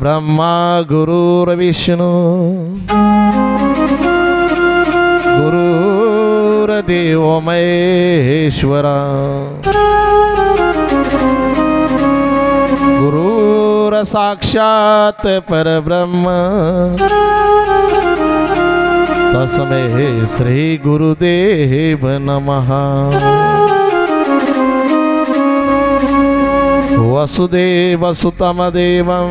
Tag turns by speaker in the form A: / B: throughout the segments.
A: ब्रह्मा गुरुर्विष्णु गुरुर्देव महेश्वरा गुरुर साक्षात परब्रह्म तस्मै श्री गुरुदेव नमः। वसुदेव सुतम देवं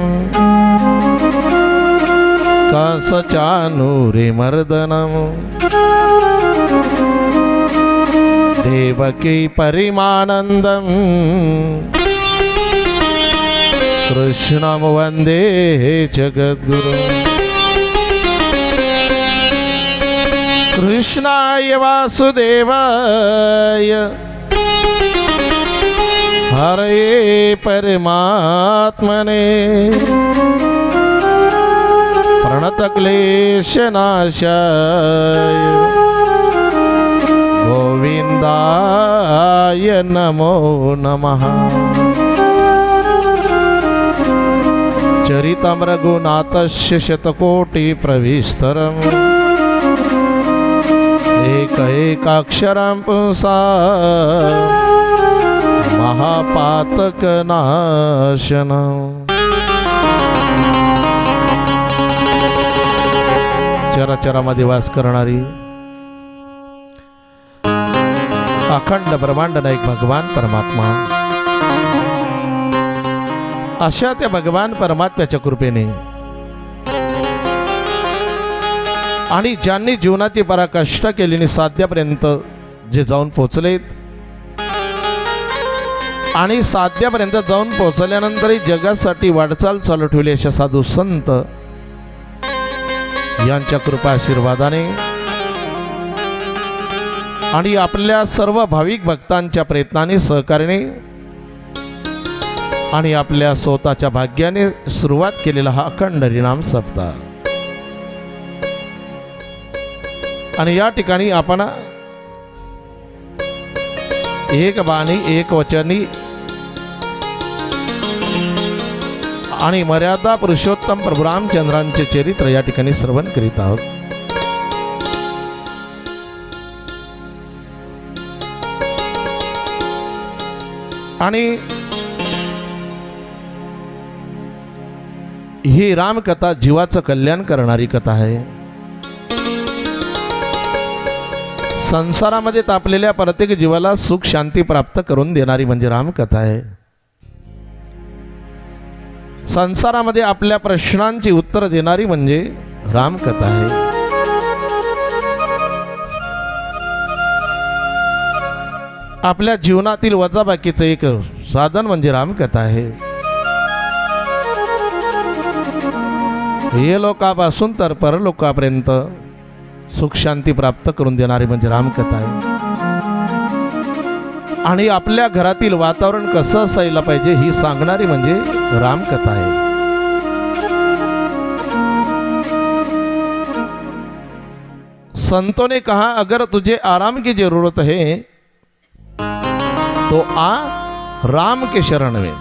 A: कंसचानूरमर्दनं देवकी परिमानंदं कृष्णं वंदे जगद्गुरुं। कृष्णाय वासुदेवाय हरे परमात्मने प्रणतक्लेशनाशाय गोविंदाय नमो नमः। चरितं रघुनाथस्य शतकोटि प्रविस्तरम् एकैकाक्षरं पुंसा महापातकनाशनम्। चराचरामध्ये वास करणारी अखंड ब्रह्मांड नायक भगवान परमात्मा, अशा त्या भगवान परमात्म्याच्या कृपेने आणि ज्यांनी जीवनाची पराकाष्ठा केलेली साध्यापर्यंत जे जाऊन पोचलेत आणि साध्यापर्यंत जाऊन पोहोचल्यानंतरही जगासाठी वाटचाल चालू ठेवली अशा साधू संत यांच्या कृपा आशीर्वादाने आणि आपल्या सर्व भाविक भक्तांच्या प्रयत्नाने सहकार्याने आणि आपल्या स्वतःच्या भाग्याने सुरुवात केलेला हा अखंड हरिनाम सप्ताह। आणि या ठिकाणी आपण एक बाणी एक वचनी आणि मर्यादा पुरुषोत्तम प्रभू रामचंद्रांचे चरित्र या ठिकाणी श्रवण करीत आहोत। आणि ही रामकथा जीवाचं कल्याण करणारी कथा आहे। संसारामध्ये तापलेल्या प्रत्येक जीवाला सुख शांती प्राप्त करून देणारी म्हणजे रामकथा आहे। संसारामध्ये आपल्या प्रश्नांची उत्तर देणारी म्हणजे रामकथा आहे। आपल्या जीवनातील वजाबाकीचं एक साधन म्हणजे रामकथा आहे। हे लोकापासून तर परलोकापर्यंत सुख शांती प्राप्त करून देणारी म्हणजे रामकथा आहे। आणि आपल्या घरातील वातावरण कसं असायला पाहिजे ही सांगणारी म्हणजे रामकथा आहे। संतों ने कहा, अगर तुझे आराम की जरूरत है तो आ राम के शरण में।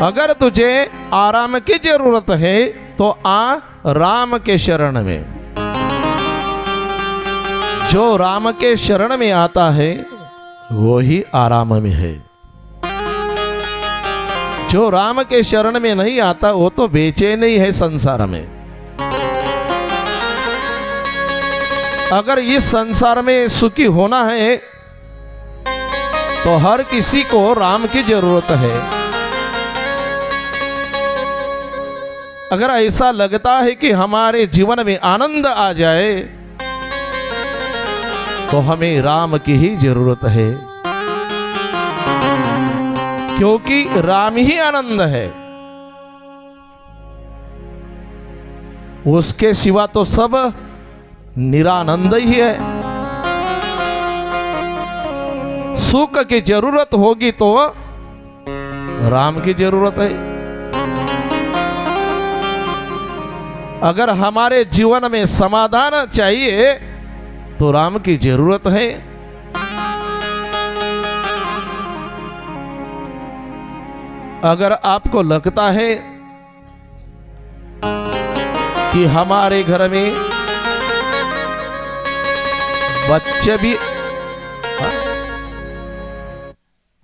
A: अगर तुझे आराम की जरूरत है तो आ राम के शरण में। जो राम के शरण में आता है वो ही आराम में है। जो राम के शरण में नहीं आता वो तो बेचैन ही है संसार में। अगर इस संसार में सुखी होना है तो हर किसी को राम की जरूरत है। अगर ऐसा लगता है कि हमारे जीवन में आनंद आ जाए तो हमें राम की ही जरूरत है, क्योंकि राम ही आनंद है। उसके सिवा तो सब निरानंद ही है। सुख की जरूरत होगी तो राम की जरूरत है। अगर हमारे जीवन में समाधान चाहिए तो राम की जरूरत है। अगर आपको लगता है कि हमारे घर में बच्चे भी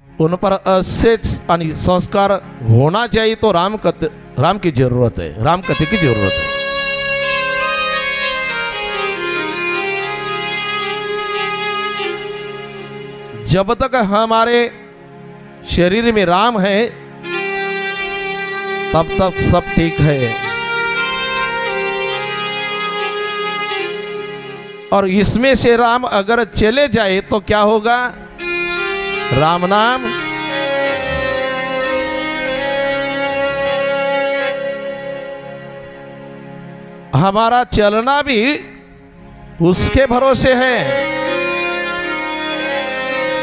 A: उन पर असेच आणि संस्कार होना चाहिए, तो राम की जरूरत है, राम कथे की जरूरत है। जब तक हमारे शरीर में राम है तब तक सब ठीक है, और इसमें से राम अगर चले जाए तो क्या होगा? राम नाम हमारा चलना भी उसके भरोसे है,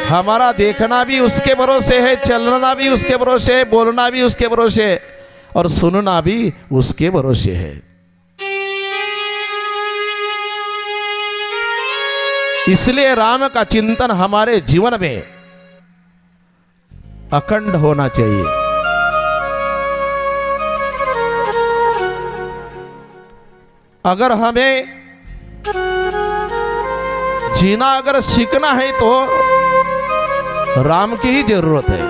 A: हमारा देखना भी उसके भरोसे है, चलना भी उसके भरोसे है, बोलना भी उसके भरोसे है, और सुनना भी उसके भरोसे है। इसलिए राम का चिंतन हमारे जीवन में अखंड होना चाहिए। अगर हमें जीना अगर सीखना है तो राम की ही जरूरत है।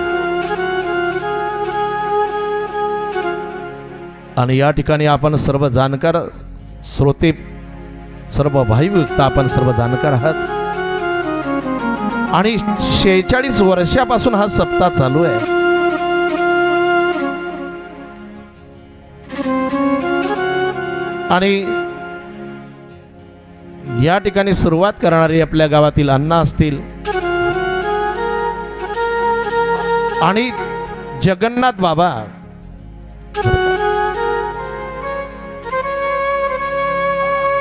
A: आणि या ठिकाणी आपण सर्व जाणकार श्रोते, सर्व भाई भक्त आपण सर्व जाणकार आहात, आणि 46 वर्षापासून हा सप्ताह चालू आहे। आणि या ठिकाणी सुरुवात करणारे आपल्या गावातील अण्णा असतील आणि जगन्नाथ बाबा,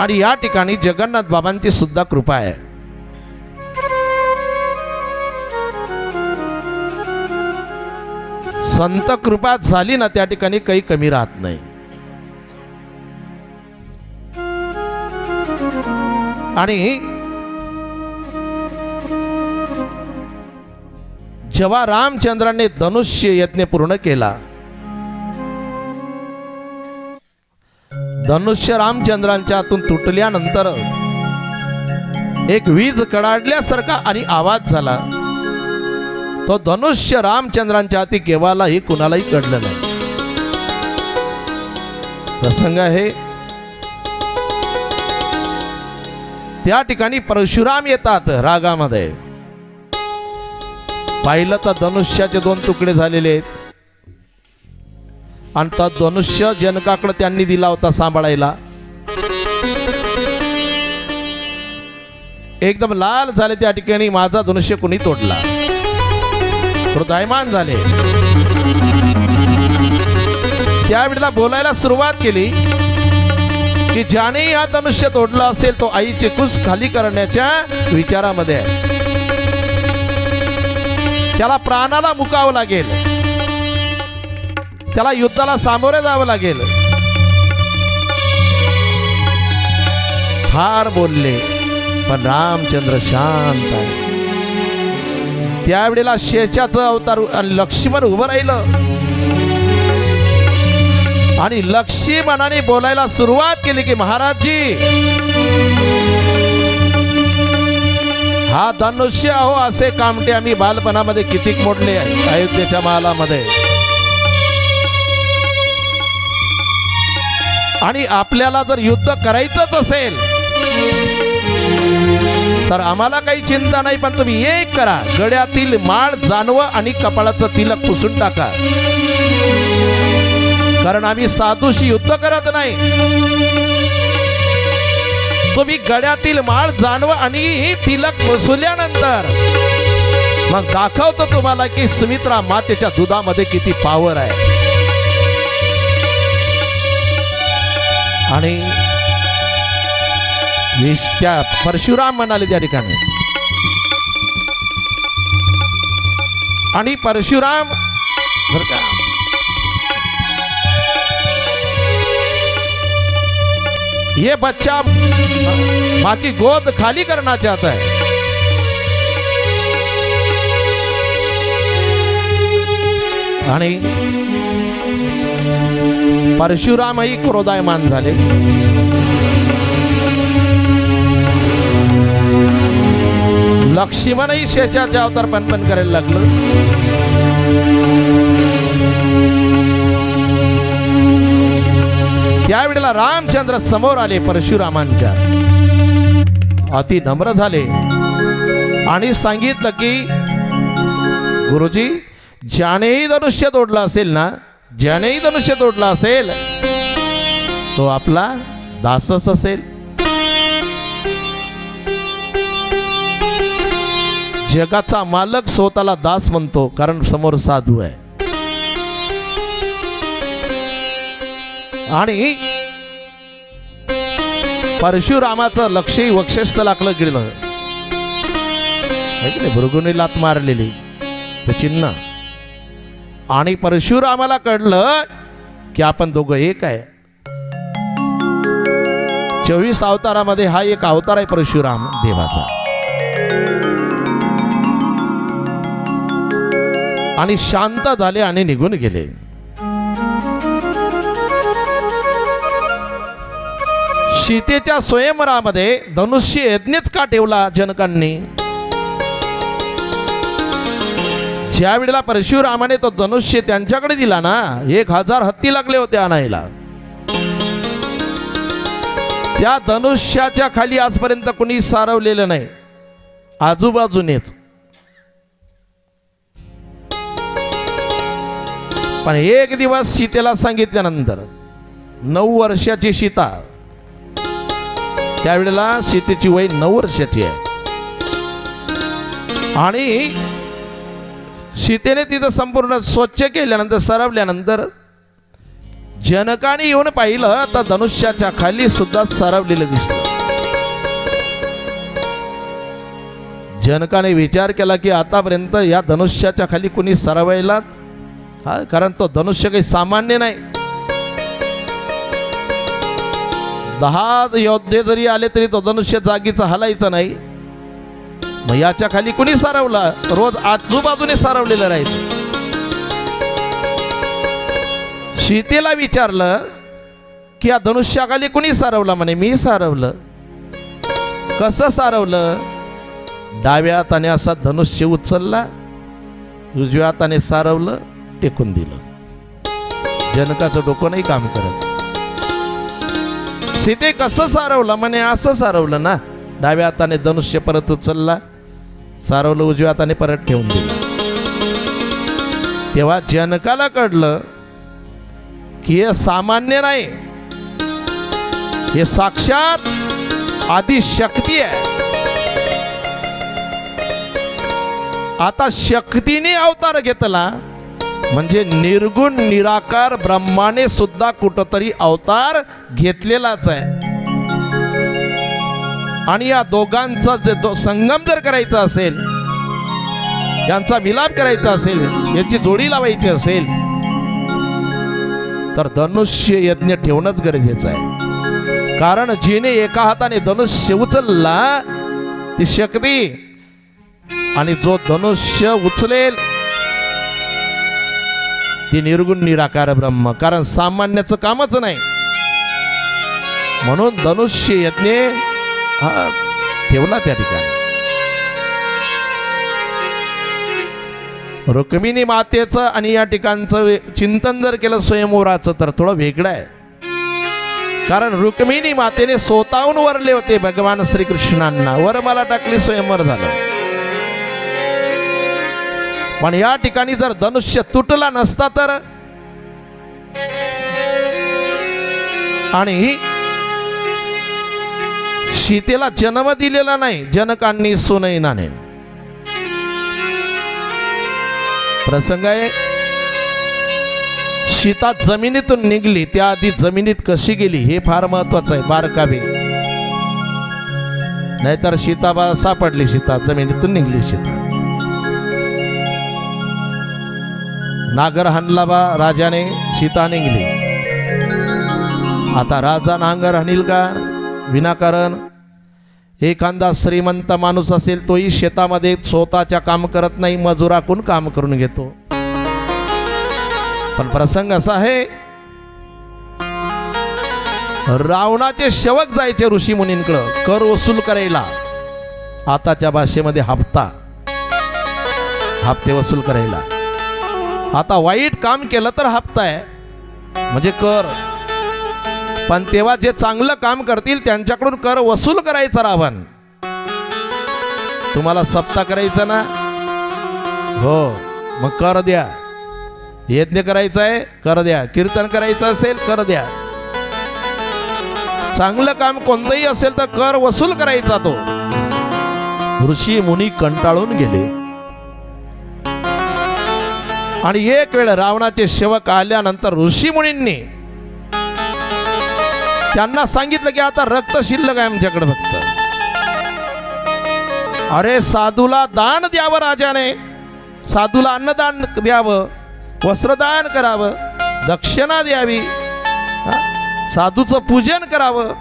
A: आणि या ठिकाणी जगन्नाथ बाबांची सुद्धा कृपा आहे। संत कृपा झाली ना, त्या ठिकाणी काही कमी राहत नाही। आणि जेव्हा रामचंद्राने धनुष्य यज्ञ पूर्ण केला, धनुष्य रामचंद्रांच्या हातून तुटल्यानंतर एक वीज कडाडल्यासारखा आणि आवाज झाला। तो धनुष्य रामचंद्रांच्या हाती केव्हाही कुणालाही कळलं नाही। प्रसंग आहे, त्या ठिकाणी परशुराम येतात रागामध्ये। पाहिलं तर धनुष्याचे 2 तुकडे झालेले आहेत, आणि तो धनुष्य जनकाकडे त्यांनी दिला होता सांभाळायला। एकदम लाल झाले त्या ठिकाणी, माझा धनुष्य कुणी तोडला, हृदयमान झाले। त्यावेळेला बोलायला सुरुवात केली की ज्याने हा धनुष्य तोडला असेल तो आईचे कुस खाली करण्याच्या विचारामध्ये आहे, त्याला प्राणाला मुकावं लागेल, त्याला युद्धाला सामोरे जावं लागेल। फार बोलले, पण रामचंद्र शांत आहे। त्यावेळेला शेषाचं अवतार आणि लक्ष्मण उभं राहिलं, आणि लक्ष्मणाने बोलायला सुरुवात केली की महाराजजी, हा धनुष्य अहो असे कामटे आम्ही बालपणामध्ये कितीक मोडले अयोध्येच्या महालामध्ये, आणि आपल्याला जर युद्ध करायचंच असेल तर आम्हाला काही चिंता नाही, पण तुम्ही एक करा, गळ्यातील माळ जानवं आणि कपाळाचं तिलक पुसून टाका, कारण आम्ही साधूशी युद्ध करत नाही। तुम्ही गळ्यातील माळ जानवं आणि तिलक पुसल्यानंतर मग दाखवतो तुम्हाला की सुमित्रा मातेच्या दुधामध्ये किती पावर आहे। आणि त्या परशुराम म्हणाले त्या ठिकाणी, आणि परशुराम ये बच्चा माँ की गोद खाली करना चाहता है। आणि परशुरामही क्रोधायमान झाले. लक्ष्मणही शेषाचे अवतार पणपण करायला लागलं. त्यावेळेला रामचंद्र समोर आले परशुरामांच्या, अति नम्र झाले आणि सांगितलं की गुरुजी, ज्यानेही धनुष्य तोडलं असेल ना, ज्यानेही धनुष्य तोडलं असेल तो आपला दासच असेल. जगाचा मालक स्वतःला दास म्हणतो, कारण समोर साधू आहे. आणि परशुरामाचं लक्षही वक्षस्थलाकडे गेलं. भृगुनी लात मारलेली ते चिन्ह. आणि परशुरामाला कळलं की आपण दोघं एक आहे. 24 अवतारामध्ये हा एक अवतार आहे परशुराम देवाचा. आणि शांत झाले आणि निघून गेले. सीतेच्या स्वयंवरामध्ये धनुष्य यज्ञच का ठेवला जनकांनी? ज्या वेळेला परशुरामाने तो धनुष्य त्यांच्याकडे दिला ना, 1000 हत्ती लागले होते आणायला. त्या धनुष्याच्या खाली आजपर्यंत कोणी सारवलेलं नाही, आजूबाजूनेच. पण एक दिवस सीतेला सांगितल्यानंतर, 9 वर्षाची सीता, त्यावेळेला सीतेची वय 9 वर्षाची आहे. आणि सीतेने तिथं संपूर्ण स्वच्छ केल्यानंतर, सरवल्यानंतर जनकाने येऊन पाहिलं तर धनुष्याच्या खाली सुद्धा सरवलेलं दिसलं. जनकाने विचार केला की आतापर्यंत या धनुष्याच्या खाली कोणी सरवायला, कारण तो धनुष्य काही सामान्य नाही. 10 योद्धे जरी आले तरी तो धनुष्य जागीचा हलायचा नाही. मग याच्या खाली कुणी सारवला? रोज आजूबाजूने सारवलेलं राहायचं. सीतेला विचारलं की या धनुष्याखाली कुणी सारवला? म्हणे मी सारवलं. कसं सारवलं? डाव्या हाताने असा धनुष्य उचलला, उजव्या हाताने सारवलं, टेकून दिलं. जनकाचं डोकं नाही काम करत. सीते कसं सारवलं? म्हणे असं सारवलं ना, डाव्या हाताने धनुष्य परत उचलला, सारवलं, उजव्या हाताने परत ठेवून दिलं. तेव्हा जनकाला कळलं की हे सामान्य नाही, हे साक्षात आदिशक्ती आहे. आता शक्तीने अवतार घेतला म्हणजे निर्गुण निराकार ब्रह्माने सुद्धा कुठंतरी अवतार घेतलेलाच आहे. आणि या दोघांचा संगम जर करायचा असेल, यांचा मिलाप करायचा असेल, याची जोडी लावायची असेल, तर धनुष्य यज्ञ ठेवणंच गरजेचं आहे. कारण जिने एका हाताने धनुष्य उचलला ती शक्ती, आणि जो धनुष्य उचलेल ती निर्गुण निराकार ब्रह्म, कारण सामान्याचं कामच नाही. म्हणून धनुष्य यज्ञ ठेवला त्या ठिकाणी. रुक्मिणी मातेचं आणि या ठिकाणचं चिंतन जर केलं स्वयंवराचं तर थोडं वेगळं आहे. कारण रुक्मिणी मातेने स्वतःहून वरले होते भगवान श्रीकृष्णांना, वरमाला टाकली, स्वयंवर झालं. पण या ठिकाणी जर धनुष्य तुटला नसता तर, आणि सीतेला जन्म दिलेला नाही जनकांनी सुनैनाने. प्रसंग आहे, सीता जमिनीतून निघली, त्याआधी जमिनीत कशी गेली हे फार महत्वाचं आहे, बारकावे. नाहीतर सीता सापडली, सीता जमिनीतून निघली. सीता नागर हाणला बा राजाने, सीता निघली. आता राजा नांगर हाणील का विनाकारण? एखादा श्रीमंत माणूस असेल तोही शेतामध्ये स्वतःच्या काम करत नाही, मजुराकून काम करून घेतो. पण प्रसंग असा आहे, रावणाचे सेवक जायचे ऋषी मुनींकडं कर वसूल करायला, आताच्या भाषेमध्ये हप्ते वसूल करायला. आता वाईट काम केलं तर हप्ता आहे म्हणजे कर, पण तेव्हा जे चांगलं काम करतील त्यांच्याकडून कर वसूल करायचा. रावण, तुम्हाला सप्ताह करायचा ना, हो मग कर द्या. यज्ञ करायचा आहे कर द्या, कीर्तन करायचं असेल कर द्या, चांगलं काम कोणतंही असेल तर कर वसूल करायचा. तो ऋषी मुनी कंटाळून गेले आणि एक वेळ रावणाचे सेवक आल्यानंतर ऋषी मुनींनी त्यांना सांगितलं की आता रक्त शिल्लक आहे आमच्याकडे फक्त. अरे साधूला दान द्यावं, राजाने साधूला अन्नदान द्यावं, वस्त्रदान करावं, दक्षिणा द्यावी, साधूचं पूजन करावं.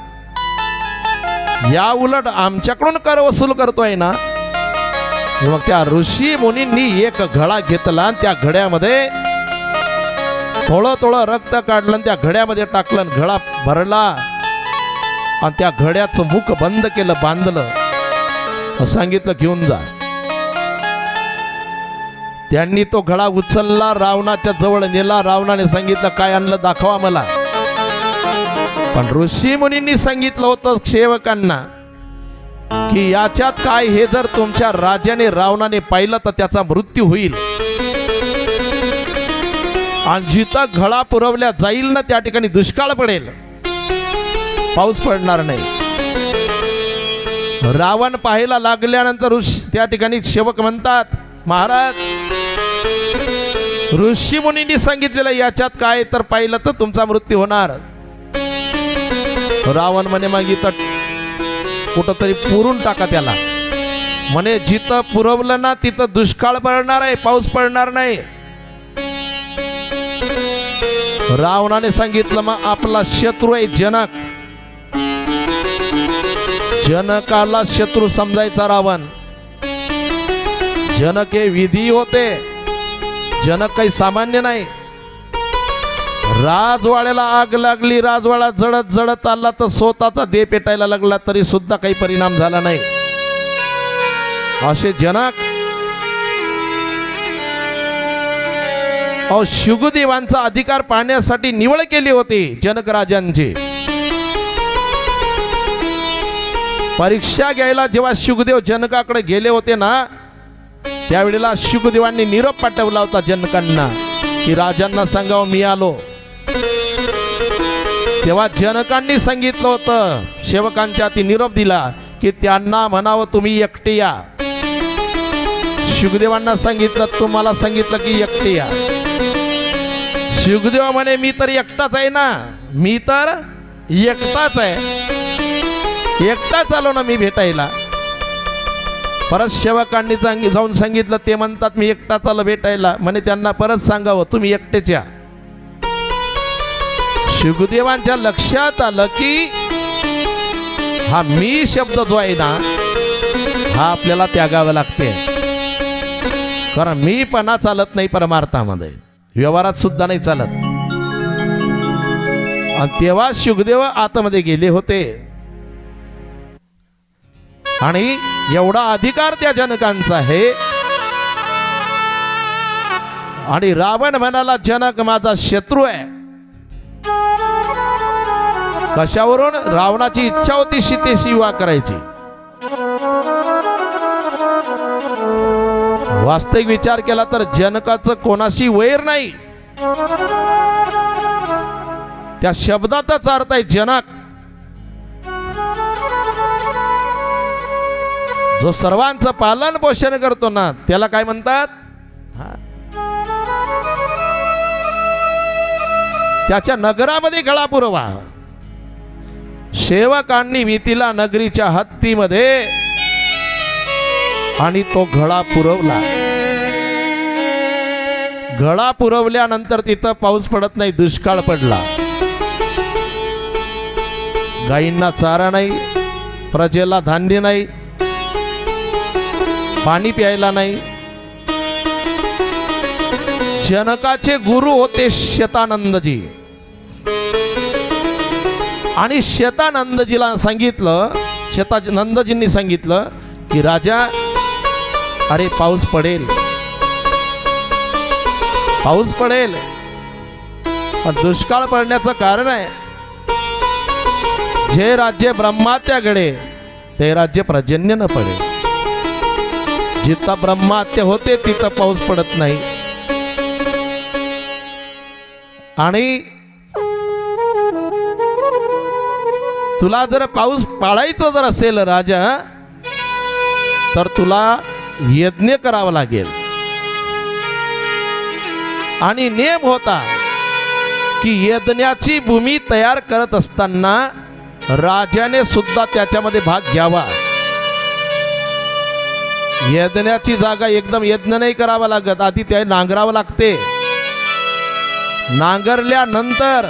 A: या उलट आमच्याकडून कर वसूल करतोय ना. मग त्या ऋषी मुनींनी एक घडा घेतला आणि त्या घड्यामध्ये थोडं थोडं रक्त काढलं, त्या घड्यामध्ये टाकलं, घडा भरला आणि त्या घड्याचं मुख बंद केलं, बांधलं, सांगितलं घेऊन जा. त्यांनी तो घडा उचलला, रावणाच्या जवळ नेला. रावणाने सांगितलं काय आणलं दाखवा मला. पण ऋषी मुनींनी सांगितलं होतं सेवकांना की याच्यात काय, हे जर तुमच्या राजाने रावणाने पाहिलं तर त्याचा मृत्यू होईल आणि जिथं घडा पुरवल्या जाईल ना त्या ठिकाणी दुष्काळ पडेल, पाऊस पडणार नाही. रावण पाहायला लागल्यानंतर त्या ठिकाणी सेवक म्हणतात, महाराज ऋषी मुनींनी सांगितलेलं याच्यात काय तर पाहिलं तर तुमचा मृत्यू होणार. रावण म्हणे मग इथं कुठंतरी पुरून टाका त्याला. म्हणे जिथं पुरवलं ना तिथं दुष्काळ पडणार आहे, पाऊस पडणार नाही. रावणाने सांगितलं मग आपला शत्रू आहे जनक. जनकाला शत्रू समजायचा रावण. जनक हे विधी होते, जनक काही सामान्य नाही. राजवाड्याला आग लागली, राजवाडा जळत जळत आला तर स्वतःचा देह पेटायला लागला तरी सुद्धा काही परिणाम झाला नाही. असे जनक. शुगदेवांचा अधिकार पाहण्यासाठी निवड केली होती जनक राजांची. परीक्षा घ्यायला जेव्हा शुगदेव जनकाकडे गेले होते ना, त्यावेळेला शुगदेवांनी निरोप पाठवला होता जनकांना की राजांना सांगावं मी आलो. तेव्हा जनकांनी सांगितलं होतं, सेवकांच्या हाती निरोप दिला की त्यांना म्हणावं तुम्ही एकटे या. शुगदेवांना सांगितलं तुम्हाला सांगितलं की एकटे या. शुगदेव म्हणे मी तर एकटाच आहे ना, मी तर एकटाच आहे, एकटाच आलो ना मी भेटायला. परत सेवकांनी जाऊन सांगितलं, ते म्हणतात मी एकटाच आलो भेटायला. म्हणे त्यांना परत सांगावं तुम्ही एकटेच या. शुगदेवांच्या लक्षात आलं की हा मी शब्द जो आहे ना हा आपल्याला त्यागावा लागते, कारण मी पणा चालत नाही परमार्थामध्ये, व्यवहारात सुद्धा नाही चालत. आणि तेव्हा शुगदेव आतमध्ये गेले होते आणि एवढा अधिकार त्या जनकांचा आहे. आणि रावण म्हणाला जनक माझा शत्रू आहे. कशावरून? रावणाची इच्छा होती सीतेशी विवाह करायची. वास्तविक विचार केला तर जनकाचं कोणाशी वैर नाही. त्या शब्दाचाच अर्थ आहे जनक. जो सर्वांचं पालन पोषण करतो ना त्याला काय म्हणतात? त्याच्या नगरामध्ये गळा पुरवा. सेवकांनी वितीला नगरीच्या हत्तीमध्ये आणि तो घडा पुरवला. घडा पुरवल्यानंतर तिथं पाऊस पडत नाही, दुष्काळ पडला. गायींना चारा नाही, प्रजेला धान्य नाही, पाणी प्यायला नाही. जनकाचे गुरु होते शतानंदजी आणि शतानंदजीला सांगितलं, शतानंदजींनी सांगितलं की राजा, अरे पाऊस पडेल, पाऊस पडेल, पण दुष्काळ पडण्याचं कारण आहे जे राज्य ब्रह्मात्याकडे ते राज्य पर्जन्य न पडे. जिथं ब्रह्मात्य होते तिथं पाऊस पडत नाही. आणि तुला जर पाऊस पाडायचं जर असेल राजा, तर तुला यज्ञ करावा लागेल. आणि नियम होता की यज्ञाची भूमी तयार करत असताना राजाने सुद्धा त्याच्यामध्ये भाग घ्यावा. यज्ञाची जागा एकदम यज्ञ नाही करावा लागत, आधी त्या नांगरावं लागते. नांगरल्यानंतर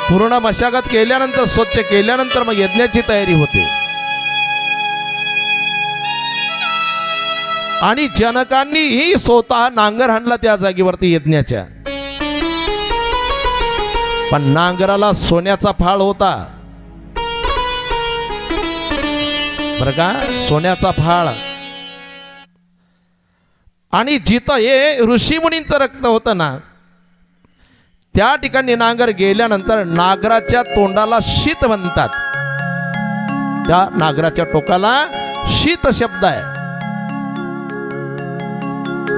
A: पूर्ण मशागत केल्यानंतर, स्वच्छ केल्यानंतर मग यज्ञाची तयारी होते. आणि जनकांनीही स्वतः नांगर हाणला त्या जागेवरती यज्ञाच्या. पण नांगराला सोन्याचा फाळ होता बरं का, सोन्याचा फाळ. आणि जिथं हे ऋषीमुनींचं रक्त होतं ना, त्या ठिकाणी नांगर गेल्यानंतर नागराच्या तोंडाला शीत म्हणतात. त्या नागराच्या टोकाला शीत शब्द आहे.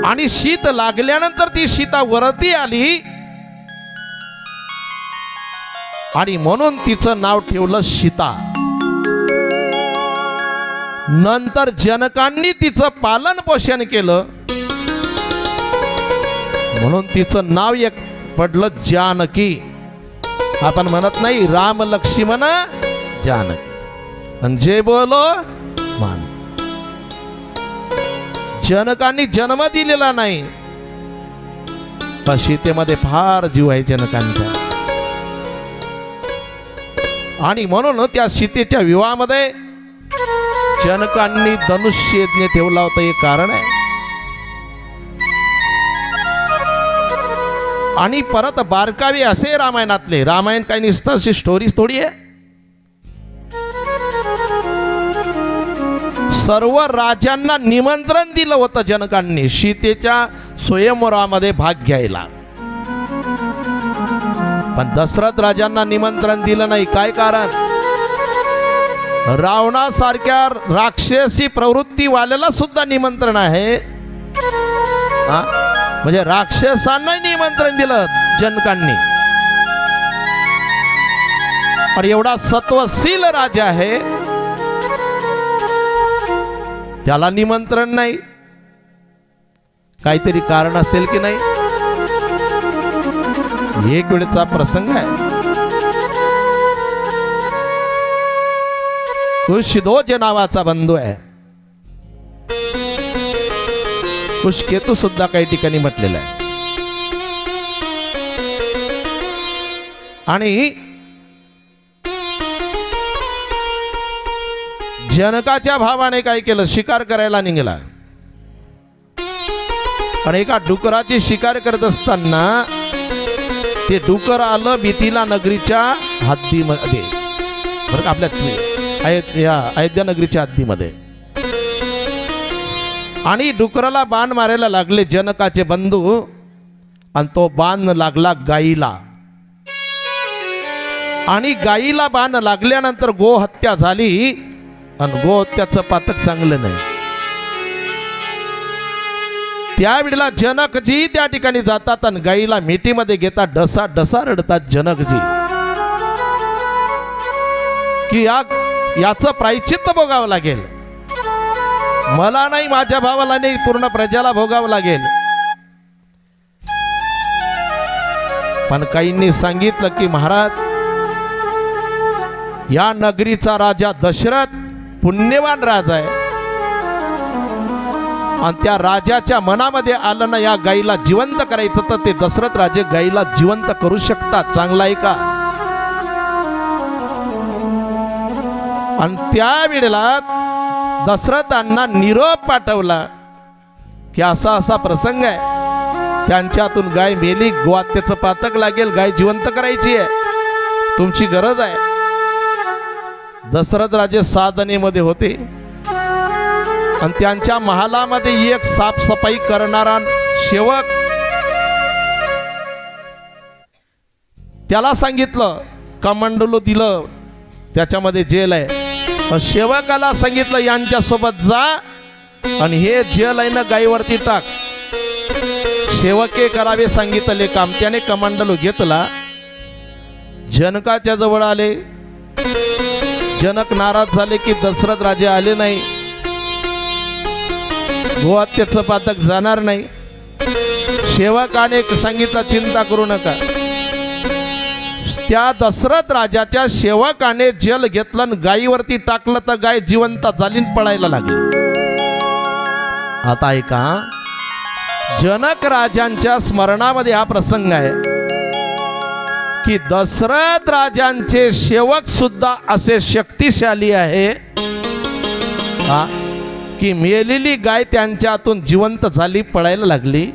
A: आणि शीत लागल्यानंतर ती सीता वरती आली आणि म्हणून तिचं नाव ठेवलं सीता. नंतर जनकांनी तिचं पालन पोषण केलं म्हणून तिचं नाव एक पडलं जानकी. आपण म्हणत नाही राम लक्ष्मण जानकी, म्हणजे बोलो मान. जनकांनी जन्म दिलेला नाही, पण सीतेमध्ये फार जीव आहे जनकांचा. आणि म्हणून त्या सीतेच्या विवाहामध्ये जनकांनी धनुष्य यज्ञ ठेवला होता, हे कारण आहे. आणि परत बारकावे असे रामायणातले, रामायण काही नुसतं अशी स्टोरीज थोडी आहे. सर्व राजांना निमंत्रण दिलं होतं जनकांनी सीतेच्या स्वयंवरामध्ये भाग घ्यायला. पण दशरथ राजांना निमंत्रण दिलं नाही. काय कारण? रावणासारख्या राक्षसी प्रवृत्ती वाल्याला सुद्धा निमंत्रण आहे, म्हणजे राक्षसांना निमंत्रण दिलं जनकांनी. पण एवढा सत्वशील राजा आहे, त्याला निमंत्रण नाही. काहीतरी कारण असेल की नाही? एक वेळेचा प्रसंग आहे. कुशध्वज नावाचा बंधू आहे. कुशकेतू सुद्धा काही ठिकाणी म्हटलेला आहे. आणि जनकाच्या भावाने काय केलं, शिकार करायला निघाला. आणि एका डुकराची शिकार करत असताना ते डुकर आलं मिथिला नगरीच्या हद्दीमध्ये, बरं आपल्या अयोध्या नगरीच्या हद्दीमध्ये. आणि डुकराला बाण मारायला लागले जनकाचे बंधू, आणि तो बाण लागला गाईला. आणि गाईला बाण लागल्यानंतर गोहत्या झाली, आणि गोहत्याचं पातक चांगलं नाही. त्यावेळेला जनकजी त्या ठिकाणी जातात आणि गाईला मिठीमध्ये घेतात. डसा डसा रडतात जनकजी की याचं प्रायश्चित्त भोगावं लागेल, मला नाही, माझ्या भावाला नाही, पूर्ण प्रजाला भोगावं लागेल. पण काहींनी सांगितलं की महाराज, या नगरीचा राजा दशरथ पुण्यवान राजा आहे, आणि त्या राजाच्या मनामध्ये आलं ना या गाईला जिवंत करायचं, तर ते दशरथ राजे गाईला जिवंत करू शकतात. चांगला आहे का? आणि त्यावेळेला दशरथांना निरोप पाठवला की असा असा प्रसंग आहे, त्यांच्यातून गाय मेली, गोहत्याचं पातक लागेल, गाय जिवंत करायची आहे, तुमची गरज आहे. दशरथ राजे साधनेमध्ये होते आणि त्यांच्या महालामध्ये एक साफसफाई करणारा सेवक, त्याला सांगितलं, कमंडलू दिलं, त्याच्यामध्ये जेल आहे. सेवकाला सांगितलं यांच्यासोबत जा आणि हे जेल आहे ना गायीवरती टाक. सेवके करावे सांगितले काम. त्याने कमंडलू घेतला, जनकाच्या जवळ आले. जनक नाराज झाले की दशरथ राजे आले नाही, गोहत्याचं पातक जाणार नाही. सेवकाने सांगितलं चिंता करू नका. त्या दशरथ राजाच्या सेवकाने जल घेतलं आणि गायीवरती टाकलं तर गाय जिवंत झाली, पळायला लागली. आता ऐका, जनक राजांच्या स्मरणामध्ये हा प्रसंग आहे की दशरथ राजांचे सेवक सुद्धा असे शक्तिशाली आहे की मेलेली गाय त्यांच्या हातून जिवंत झाली, पळायला लागली.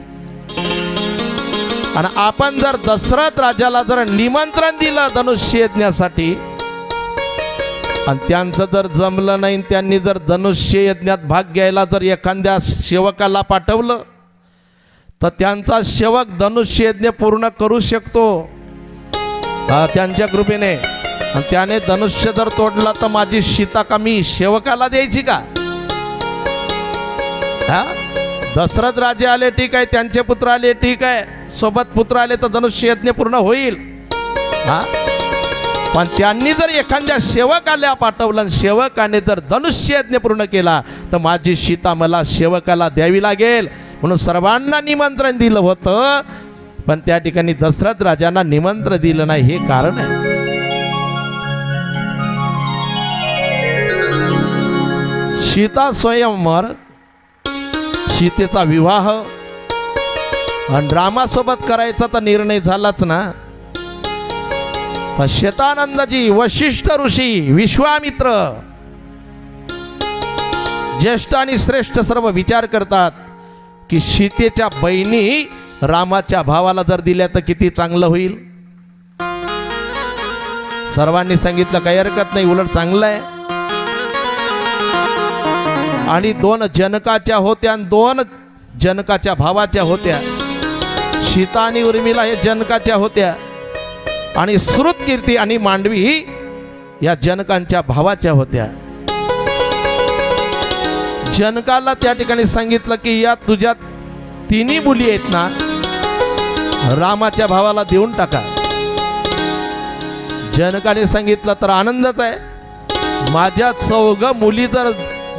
A: आणि आपण जर दशरथ राजाला जर निमंत्रण दिलं धनुष्य यज्ञासाठी आणि त्यांचं जर जमलं नाही, त्यांनी जर धनुष्य यज्ञात भाग घ्यायला जर एखाद्या सेवकाला पाठवलं तर त्यांचा सेवक धनुष्य यज्ञ पूर्ण करू शकतो त्यांच्या कृपेने. आणि त्याने धनुष्य जर तोडला तर माझी सीता का मी सेवकाला द्यायची का? दशरथ राजे आले ठीक आहे, त्यांचे पुत्र आले ठीक आहे, सोबत पुत्र आले तर धनुष्य यज्ञ पूर्ण होईल. पण त्यांनी जर एखाद्या सेवकाला पाठवलं, सेवकाने जर धनुष्य यज्ञ पूर्ण केला तर माझी सीता मला सेवकाला द्यावी लागेल. म्हणून सर्वांना निमंत्रण दिलं होतं, पण त्या ठिकाणी दशरथ राजांना निमंत्रण दिलं नाही, हे कारण आहे. सीता स्वयंवर, सीतेचा विवाह आणि रामासोबत करायचा तर निर्णय झालाच ना. शतानंदजी, वशिष्ठ ऋषी, विश्वामित्र, ज्येष्ठ आणि श्रेष्ठ सर्व विचार करतात की सीतेच्या बहिणी रामाच्या भावाला जर दिल्या तर किती चांगलं होईल. सर्वांनी सांगितलं काही हरकत नाही, उलट चांगलं आहे. आणि दोन जनकाच्या होत्या आणि दोन जनकाच्या भावाच्या होत्या. सीता आणि उर्मिला हे जनकाच्या होत्या आणि श्रुतकीर्ती आणि मांडवी या जनकांच्या भावाच्या होत्या. जनकाला त्या ठिकाणी सांगितलं की या तुझ्या तिन्ही मुली आहेत ना, रामाच्या भावाला देऊन टाका. जनकाने सांगितलं तर आनंदच आहे, माझ्या 4 मुली जर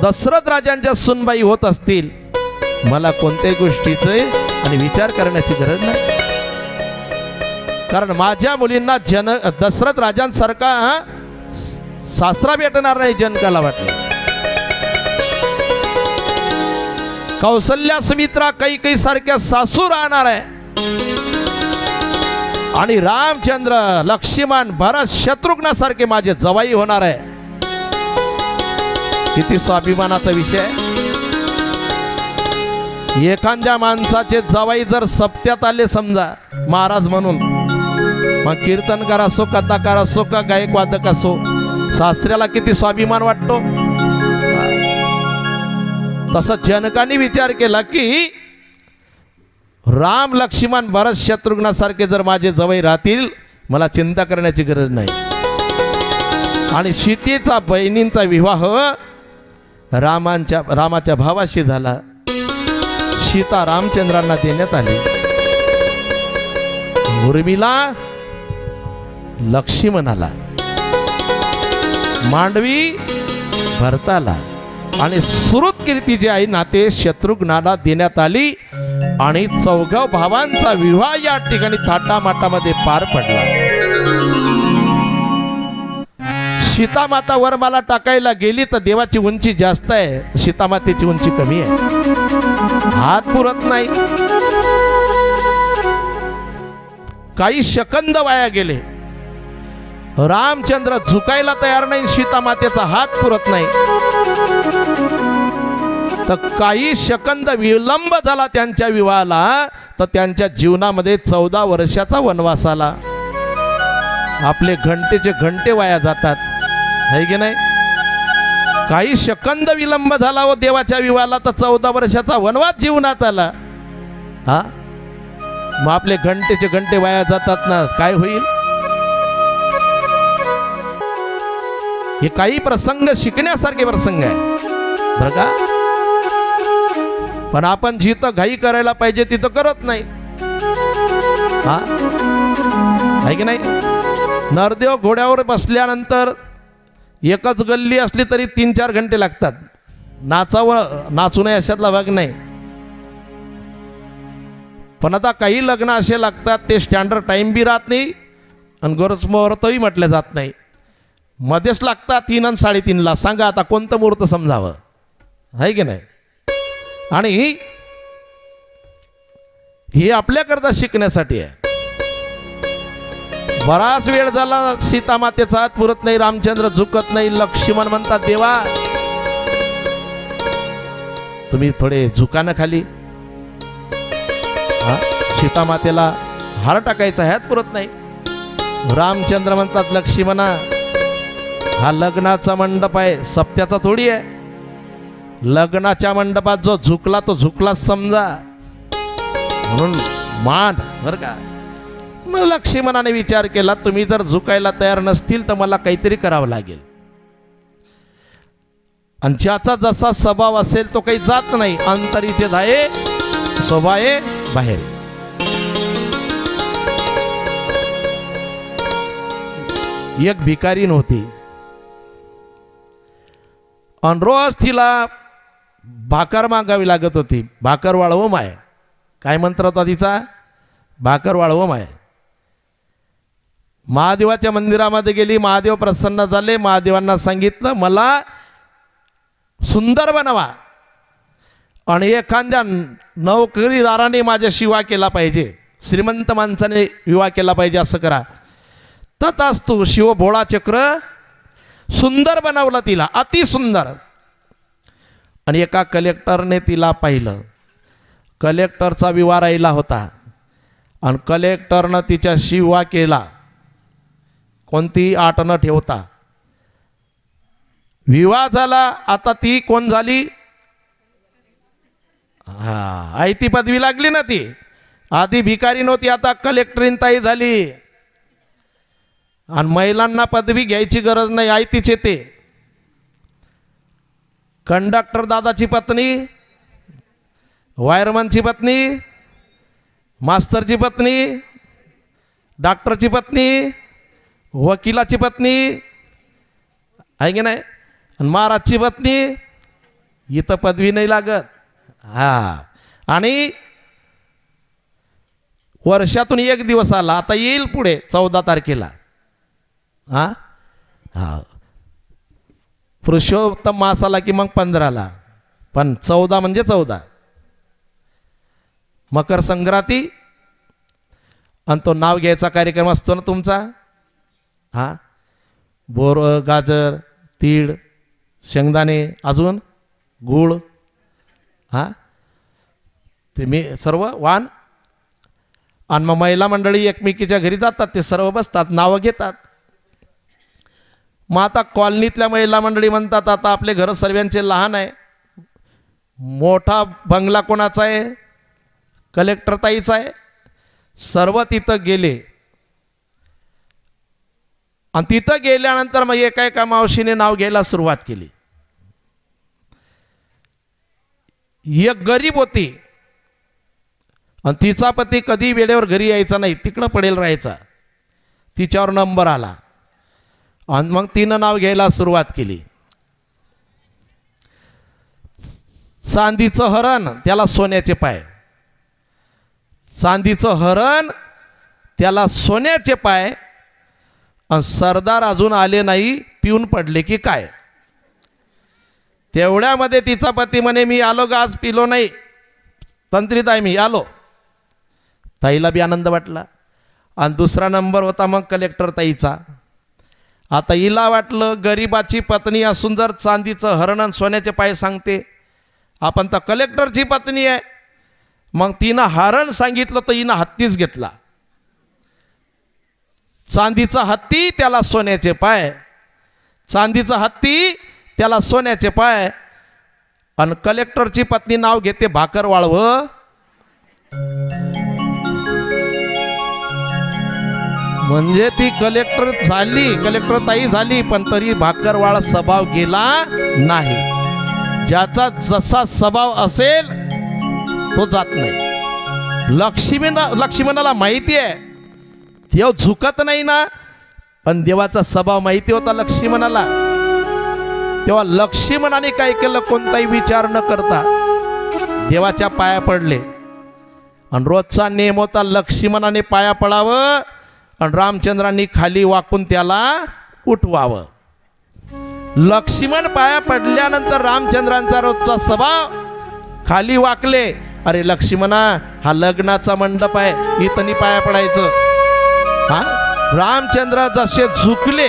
A: दशरथ राजांच्या सुनबाई होत असतील, मला कोणत्याही गोष्टीचे आणि विचार करण्याची गरज नाही. कारण माझ्या मुलींना दशरथ राजांसारखा सासरा भेटणार नाही. जनकाला वाटलं कौशल्या, सुमित्रा, कैकेयी सारख्या सासू राहणार आहे आणि रामचंद्र, लक्ष्मण, भरत, शत्रुघ्नासारखे माझे जवाई होणार आहे. किती स्वाभिमानाचा विषय. एखाद्या माणसाचे जवाई जर सप्त्यात आले समजा महाराज म्हणून, मग कीर्तनकार असो, कथाकार असो का गायक वादक असो, सासऱ्याला किती स्वाभिमान वाटतो. तसं जनकाने विचार केला की राम, लक्ष्मण, भरत, शत्रुघ्नासारखे जर माझे जवळ राहतील, मला चिंता करण्याची गरज नाही. आणि सीतेचा बहिणींचा विवाह रामाच्या भावाशी झाला. सीता रामचंद्रांना देण्यात आली. उर्मिला लक्ष्मणाला, मांडवी भरताला आणि श्रुतकीर्ती जे आहे ना ते शत्रुघ्नाला देण्यात आली. आणि 4 भावांचा विवाह या ठिकाणी थाटामाटामध्ये पार पडला. सीतामाता वर मला टाकायला गेली तर देवाची उंची जास्त आहे, सीतामातेची उंची कमी आहे, हात पुरत नाही. काही सेकंद वाया गेले. रामचंद्र झुकायला तयार नाही, सीतामातेचा हात पुरत नाही. तर काही सेकंद विलंब झाला त्यांच्या विवाहाला तर त्यांच्या जीवनामध्ये 14 वर्षाचा वनवास आला. आपले घंटेचे घंटे वाया जातात, है की नाही? काही सेकंद विलंब झाला व देवाच्या विवाहाला तर 14 वर्षाचा वनवास जीवनात आला. हा, मग आपले घंटेचे घंटे वाया जातात ना, काय होईल? हे काही प्रसंग शिकण्यासारखे प्रसंग आहे बरं का. पण आपण जिथं घाई करायला पाहिजे तिथं करत नाही. हा, आहे की नाही? नरदेव घोड्यावर बसल्यानंतर एकच गल्ली असली तरी 3-4 घंटे लागतात. नाचावं नाचू नये अशातला भाग नाही. पण आता काही लग्न असे लागतात ते स्टँडर्ड टाइम बी राहत नाही आणि गरज मुहूर्तही म्हटलं जात नाही, मध्येच लागतात 3 आणि 3:30ला. सांगा आता कोणतं मुहूर्त समजावं, आहे की नाही? आणि हे आपल्याकरता शिकण्यासाठी आहे. बराच वेळ झाला सीता मातेचा हात पुरत नाही, रामचंद्र झुकत नाही. लक्ष्मण म्हणतात देवा तुम्ही थोडे झुका ना खाली. सीता मातेला हार टाकायचा हात पुरत नाही. रामचंद्र म्हणतात लक्ष्मणा हा लग्नाचा मंडप आहे, सप्त्याचा थोडी आहे. लग्नाच्या मंडपात जो झुकला तो झुकलाच समजा, म्हणून मान बर का. मग लक्ष्मणाने विचार केला तुम्ही जर झुकायला तयार नसतील तर मला काहीतरी करावं लागेल. आणि ज्याचा जसा स्वभाव असेल तो काही जात नाही. अंतरीचे धाये स्वभाये बाहेर. एक भिकारीण होती आणि रोज तिला भाकर मागावी लागत होती. भाकर वाळव माय, काय मंत्र होता तिचा? भाकर वाळव माय. महादेवाच्या मंदिरामध्ये गेली, महादेव प्रसन्न झाले. महादेवांना सांगितलं मला सुंदर बनवा आणि एखाद्या नोकरीदाराने माझ्याशी विवाह केला पाहिजे, श्रीमंत माणसाने विवाह केला पाहिजे, असं करा. तथास्तु. शिव भोळा चक्र सुंदर बनवलं तिला, अति सुंदर. आणि एका कलेक्टरने तिला पाहिलं. कलेक्टरचा विवाह राहिला होता आणि कलेक्टरनं तिच्याशी विवाह केला, कोणती आट न ठेवता. विवाह झाला. आता ती कोण झाली? हा, आयती पदवी लागली ना ती. आधी भिकारी नव्हती, आता कलेक्टरीन ताई झाली. आणि महिलांना पदवी घ्यायची गरज नाही, आयतीच येते. कंडक्टर दादाची पत्नी, वायरमनची पत्नी, मास्तरची पत्नी, डॉक्टरची पत्नी, वकिलाची पत्नी, आहे की नाही? आणि महाराजची पत्नी. इथं पदवी नाही लागत. हा, आणि वर्षातून एक दिवस आला, आता येईल पुढे 14 तारखेला. हा हा, पुरुषोत्तम मास आला की मग 15ला, पण 14 म्हणजे 14 मकर संक्रांती. आणि तो नाव घ्यायचा कार्यक्रम असतो ना तुमचा. हा, बोर, गाजर, तीळ, शेंगदाणे, अजून गूळ, हा ते मी सर्व वाण. आणि मग महिला मंडळी एकमेकीच्या घरी जातात, ते सर्व बसतात, नावं घेतात. मग आता कॉलनीतल्या महिला मंडळी म्हणतात आता आपले घर सर्वांचे लहान आहे, मोठा बंगला कोणाचा आहे? कलेक्टर ताईचा आहे. सर्व तिथं गेले आणि तिथं गेल्यानंतर मग एका एका मावशीने नाव घ्यायला सुरुवात केली. एक गरीब होती आणि तिचा पती कधी वेळेवर घरी यायचा नाही, तिकडं पडेल राहायचा. तिच्यावर नंबर आला आणि मग तिनं नाव घ्यायला सुरुवात केली. चांदीचं हरण त्याला सोन्याचे पाय, चांदीचं हरण त्याला सोन्याचे पाय. आणि सरदार अजून आले नाही, पिऊन पडले की काय. तेवढ्यामध्ये तिचा पती म्हणे मी आलो ग, आज पिलो नाही, तंत्रीत आहे मी, आलो. ताईला बी आनंद वाटला. आणि दुसरा नंबर होता मग कलेक्टर ताईचा. आता हिला वाटलं गरीबाची पत्नी असून जर चांदीचं हरण आणि सोन्याचे पाय सांगते, आपण तर कलेक्टरची पत्नी आहे. मग तिनं हरण सांगितलं तर हिनं हत्तीच घेतला. चांदीचा हत्ती त्याला सोन्याचे पाय, चांदीचा हत्ती त्याला सोन्याचे पाय. आणि कलेक्टरची पत्नी नाव घेते भाकर वाळव. म्हणजे ती कलेक्टर झाली, कलेक्टर ताई झाली, पण तरी भाकरवाळा स्वभाव गेला नाही. ज्याचा जसा स्वभाव असेल तो जात नाही. लक्ष्मणाला माहिती आहे देव झुकत नाही ना, पण देवाचा स्वभाव माहिती होता लक्ष्मणाला. तेव्हा लक्ष्मणाने काय केलं, कोणताही विचार न करता देवाच्या पाया पडले. आणि रोजचा नेम होता लक्ष्मणाने पाया पडावं आणि रामचंद्रांनी खाली वाकून त्याला उठवावं. लक्ष्मण पाया पडल्यानंतर रामचंद्रांचा रोजचा स्वभाव खाली वाकले. अरे लक्ष्मणा, हा लग्नाचा मंडप आहे, इथं नाही पाया पडायचं. हा, रामचंद्र जसे झुकले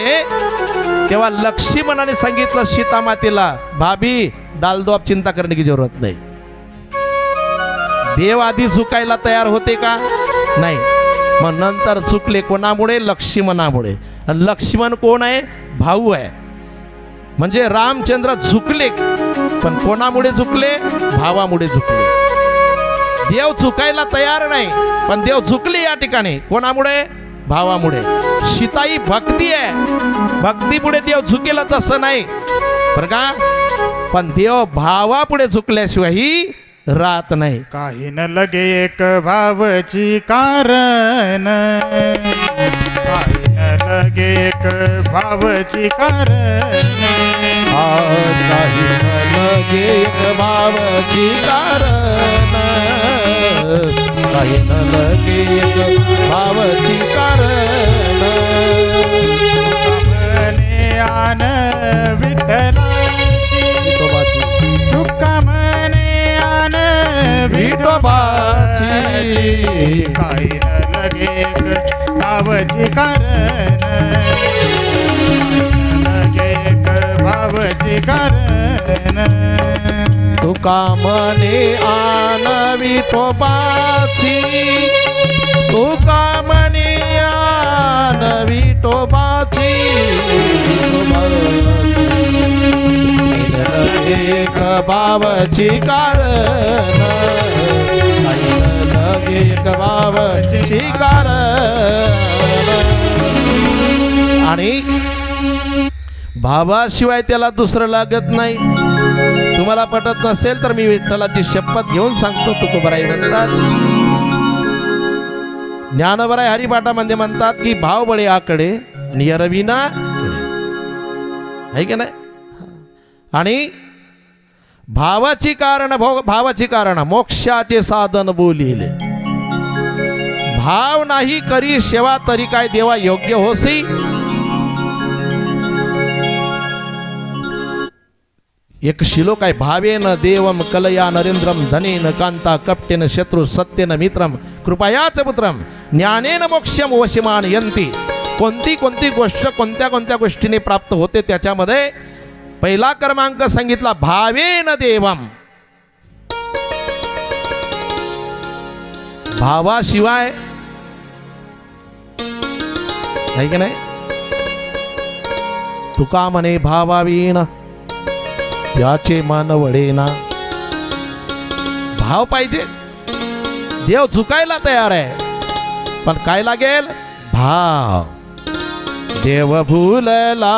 A: तेव्हा लक्ष्मणाने सांगितलं सीता मातेला, भाभी डाल दो, अब चिंता करने की जरूरत नाही. देव आधी झुकायला तयार होते का? नाही. मग नंतर झुकले. कोणामुळे? लक्ष्मणामुळे. आणि लक्ष्मण कोण आहे? भाऊ आहे. म्हणजे रामचंद्र झुकले, पण कोणामुळे झुकले? भावामुळे झुकले. देव झुकायला तयार नाही, पण देव झुकले या ठिकाणी. कोणामुळे? भावामुळे. सीताई भक्ती आहे, भक्तीपुढे देव झुकेला तसं नाही बरं का. पण देव भावापुढे झुकल्याशिवाय राहत नाही.
B: काही न लगे एक भावची कारण, काही न लगे एक भावची कारण,
A: काही न लगे एक भावची कारण, काही न लगे एक भावची कारण.
B: म्हणे आन विठ्ठलाची, तुका म्हणे आन
A: विठोबाची,
B: काही न लगे एक भावची कारण, लगे एक भावची कारण.
A: तुका म्हणे आन विठोबाची, तुका म्हणे आन विठोबाची, एक भावची कारण, एक भावची कारण. आणि भावाशिवाय त्याला दुसरं लागत नाही. तुम्हाला पटत नसेल तर मी विठ्ठलाची शपथ घेऊन सांगतो. तुकोबाराई म्हणतात, ज्ञानोबाराय हरिपाठामध्ये म्हणतात की भाव बळे आकडे नियरविना आहे की नाही. आणि भावाची कारण, भावाची कारण मोक्षाचे साधन बोलिले. भाव नाही करी सेवा तरी काय देवा योग्य होसी. एक श्लोक आहे, भावेन देवम कलया नरेंद्रम धनेन कांता कपटेन शत्रु सत्येन मित्रम कृपयाच पुत्रम ज्ञानेन मोक्षम वशिमान यंती. कोणती कोणती गोष्ट कोणत्या कोणत्या गोष्टीने प्राप्त होते त्याच्यामध्ये पहिला क्रमांक सांगितला, भावेन देवम. भावाशिवाय आहे की नाही. तुका म्हणे भावावीण त्याचे मान वडेना. भाव पाहिजे. देव झुकायला तयार आहे, पण काय लागेल? भाव. देव भूलला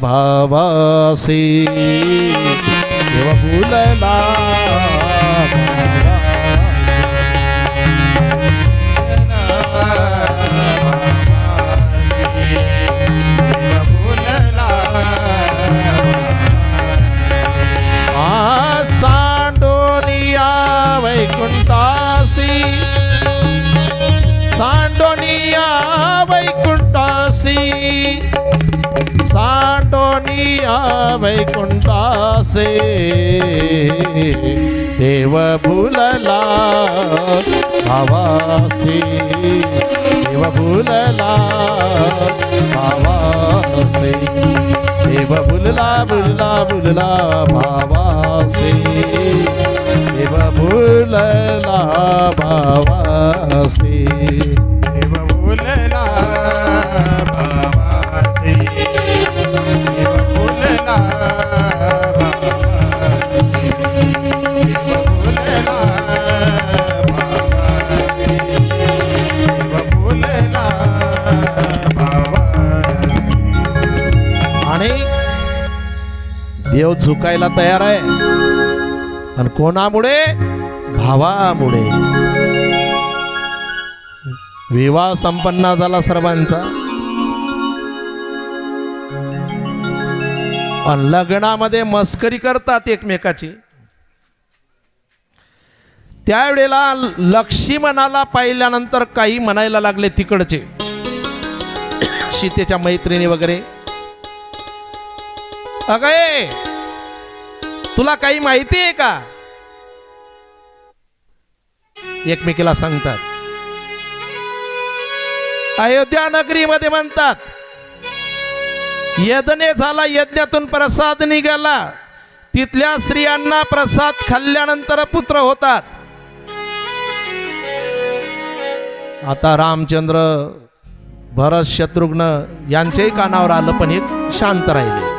A: भावासी, देव भूलला सांडोनिया वैकुंठासी, सांडोनिया वैकुंठासी, सांडोनिया वैकुंठासी. देव भूलला भावासी, देव भूलला भावासी, देव भूलला भूलला भूलला भावासी. भावासी
B: देव बोलला भावासी देव बोलला भावासी देव बोलला भावासी देव बोलला भावासी.
A: आणि देव झुकायला तयार आहे. आणि कोणामुळे? भावामुळे. विवाह संपन्न झाला सर्वांचा. आणि लग्नामध्ये मस्करी करतात एकमेकाची. त्यावेळेला लक्ष्मणाला पाहिल्यानंतर काही म्हणायला लागले तिकडचे सीतेच्या मैत्रिणी वगैरे. अगं तुला काही माहिती आहे का? एकमेकीला सांगतात. अयोध्या नगरीमध्ये म्हणतात यज्ञ झाला, यज्ञातून प्रसाद निघाला, तिथल्या स्त्रियांना प्रसाद खाल्ल्यानंतर पुत्र होतात. आता रामचंद्र भरत शत्रुघ्न यांच्याही कानावर आलं पण एक शांत राहिले.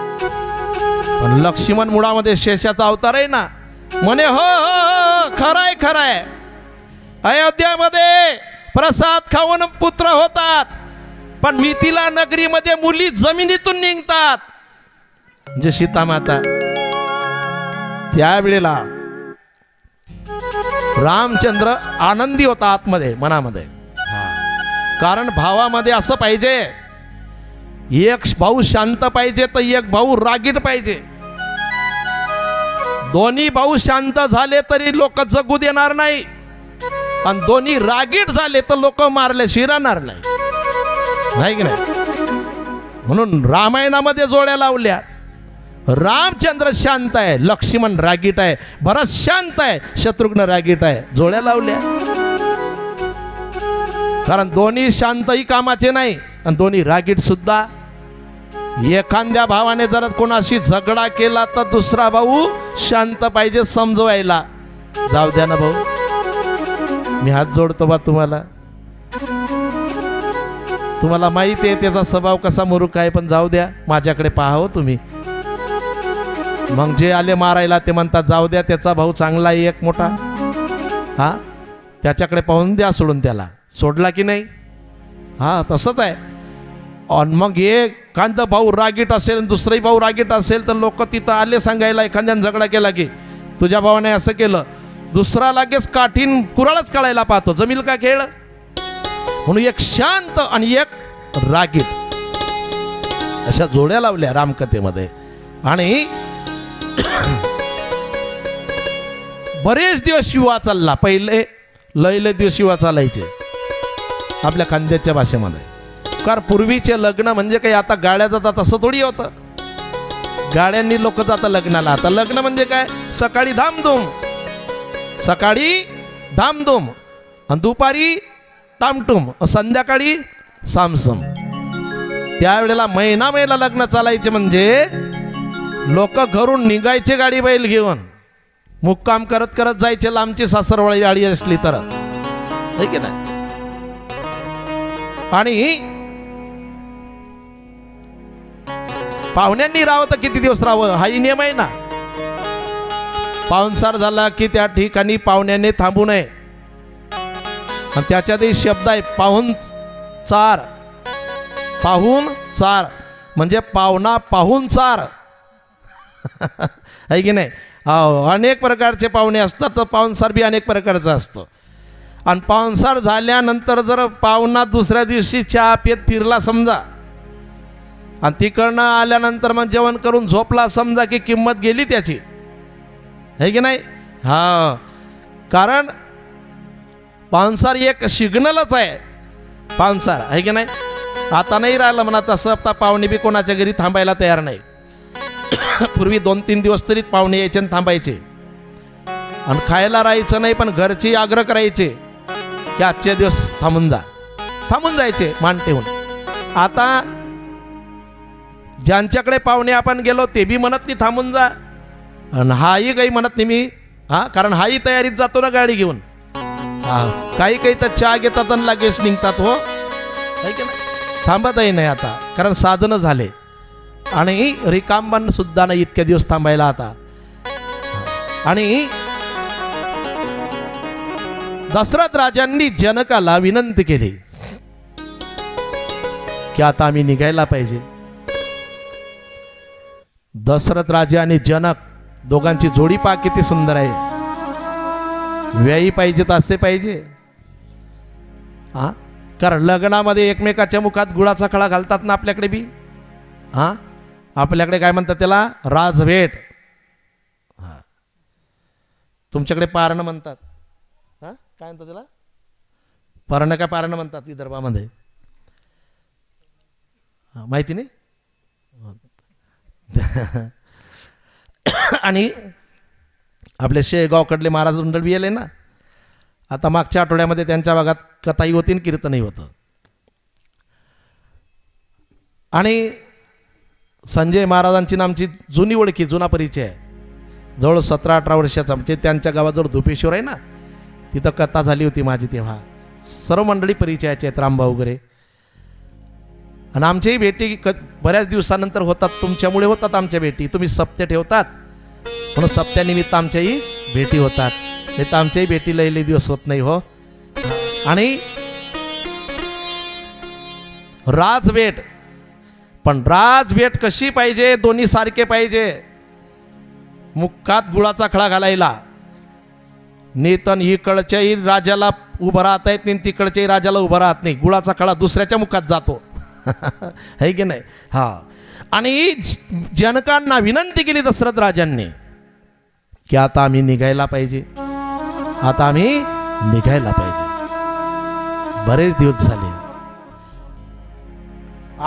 A: पण लक्ष्मण मुळामध्ये शेषाचा अवतार आहे ना, म्हणे हो हो खरंय खरंय, अयोध्यामध्ये प्रसाद खाऊन पुत्र होतात, पण मिथिला नगरीमध्ये मुली जमिनीतून निघतात. म्हणजे सीतामाता. त्यावेळेला रामचंद्र आनंदी होता आतमध्ये मनामध्ये. कारण भावामध्ये असं पाहिजे, एक भाऊ शांत पाहिजे तर एक भाऊ रागीट पाहिजे. दोन्ही भाऊ शांत झाले तरी लोक जगू देणार नाही, आणि दोन्ही रागीट झाले तर लोक मारल्याशिवाय राहणार नाही, नाही की नाही. म्हणून रामायणामध्ये जोड्या लावल्या. रामचंद्र शांत आहे, लक्ष्मण रागीट आहे, भरत शांत आहे, शत्रुघ्न रागीट आहे, जोड्या लावल्या. कारण दोन्ही शांतही कामाचे नाही आणि दोन्ही रागीट सुद्धा. एखाद्या भावाने जर कोणाशी झगडा केला तर दुसरा भाऊ शांत पाहिजे समजवायला. जाऊ द्या ना भाऊ, मी हात जोडतो बा तुम्हाला, तुम्हाला माहिती आहे त्याचा स्वभाव कसा मुरुख आहे, पण जाऊ द्या, माझ्याकडे पहा हो तुम्ही. मग जे आले मारायला ते म्हणतात जाऊ द्या, त्याचा भाऊ चांगला आहे एक मोठा, हा त्याच्याकडे पाहून द्या सोडून, त्याला सोडला की नाही. हा तसंच आहे. आणि मग एखादा भाऊ रागीट असेल आणि दुसराही भाऊ रागीट असेल तर लोक तिथं आले सांगायला, एखाद्याने झगडा केला की तुझ्या भावाने असं केलं, दुसरा लगेच काठीन कुराळच काढायला पाहतो. जमील का खेळ. म्हणून एक शांत आणि एक रागीट अशा जोड्या लावल्या रामकथेमध्ये. आणि बरेच दिवस शिवा चालला. पहिले लय दिवस शिवा चालायचे आपल्या खानदेशच्या भाषेमध्ये. कारण पूर्वीचे लग्न म्हणजे काही आता गाड्या जातात असं थोडी होतं. गाड्यांनी लोक जातात लग्नाला. आता लग्न म्हणजे काय, सकाळी धामधूम, सकाळी धामधूम आणि दुपारी टामटूम, संध्याकाळी सामसम. त्यावेळेला महिना लग्न चालायचे. म्हणजे लोक घरून निघायचे गाडी बैल घेऊन, मुक्काम करत करत जायचे. लांबची सासरवाडी गाडी असली तर, है की नाही. आणि पाहुण्यांनी राहावं तर किती दिवस राहावं हाही नियम आहे ना. पाहुणसार झाला की त्या ठिकाणी पाहुण्याने थांबू नये. आणि त्याच्यातही शब्द आहे पाहुणचार. पाहुणचार म्हणजे पाहुणा पाहुणचार, आहे की नाही. अनेक प्रकारचे पाहुणे असतात, तर पाहुणसार बी अनेक प्रकारचं असतं. आणि पाहुणसार झाल्यानंतर जर पाहुणा दुसऱ्या दिवशी चहा पित फिरला समजा, आणि तिकडनं आल्यानंतर मग जेवण करून झोपला समजा, की किंमत गेली त्याची, है की नाही. हा, कारण पाहुणसार एक सिग्नलच आहे. पाहुणसार आहे की नाही. आता नाही राहिलं म्हणा तसं. आता पाहुणे बी कोणाच्या घरी थांबायला तयार नाही. पूर्वी 2-3 दिवस तरी पाहुणे यायचे आणि थांबायचे, आणि खायला राहायचं नाही, पण घरची आग्रह करायचे की आजचे दिवस थांबून जा, थांबून जायचे मान ठेवून. आता ज्यांच्याकडे पाहुणे आपण गेलो ते बी म्हणत नाही थांबून जा, आणि हाही काही म्हणत नाही मी, हा, कारण हाही तयारीत जातो ना गाडी घेऊन. काही काही तर चहा घेतात आणि लगेच निघतात हो, आहे की नाही? थांबतही नाही आता, कारण साधनं झाले आणि रिकामबन सुद्धा नाही इतक्या दिवस थांबायला आता. आणि दशरथ राजांनी जनकाला विनंती केली की आता आम्ही निघायला पाहिजे. दशरथ राजा आणि जनक दोघांची जोडी पहा किती सुंदर आहे. व्यायी पाहिजे तर असे पाहिजे. कारण लग्नामध्ये एकमेकाच्या मुखात गुळाचा खडा घालतात ना आपल्याकडे बी. आपल्याकडे काय म्हणतात त्याला, राजभेट. तुमच्याकडे पारणं म्हणतात. काय म्हणतात त्याला, पारणं काय पारणं म्हणतात विदर्भामध्ये, माहिती नाही. आणि आपले शेगावकडले महाराज मंडळ बी आले ना आता, मागच्या आठवड्यामध्ये त्यांच्या भागात कथाही होती आणि कीर्तनही होतं. आणि संजय महाराजांची नामची जुनी ओळखी, जुना परिचय आहे. जवळ 17-18 वर्षाचा, म्हणजे त्यांच्या गावाजवळ धुपेश्वर आहे ना, तिथं कथा झाली होती माझी. तेव्हा सर्व मंडळी परिचयाचे आहेत, रामभाऊ वगैरे. आणि आमच्याही भेटी बऱ्याच दिवसानंतर होतात, तुमच्यामुळे होतात आमच्या भेटी. तुम्ही सप्ते ठेवतात म्हणून सप्त्यानिमित्त आमच्याही भेटी होतात, नाही तर आमच्याही भेटी लई दिवस होत नाही हो. आणि राजभेट, पण राजभेट कशी पाहिजे, दोन्ही सारखे पाहिजे. मुखात गुळाचा खडा घालायला, नेतन इकडच्याही राजाला उभं राहता येत नाही, तिकडच्याही राजाला उभं राहत नाही. गुळाचा खडा दुसऱ्याच्या मुखात जातो, है की नाही. आणि जनकांना विनंती केली दशरथ राजांनी की आता आम्ही निघायला पाहिजे, आता आम्ही निघायला पाहिजे. बरेच दिवस झाले,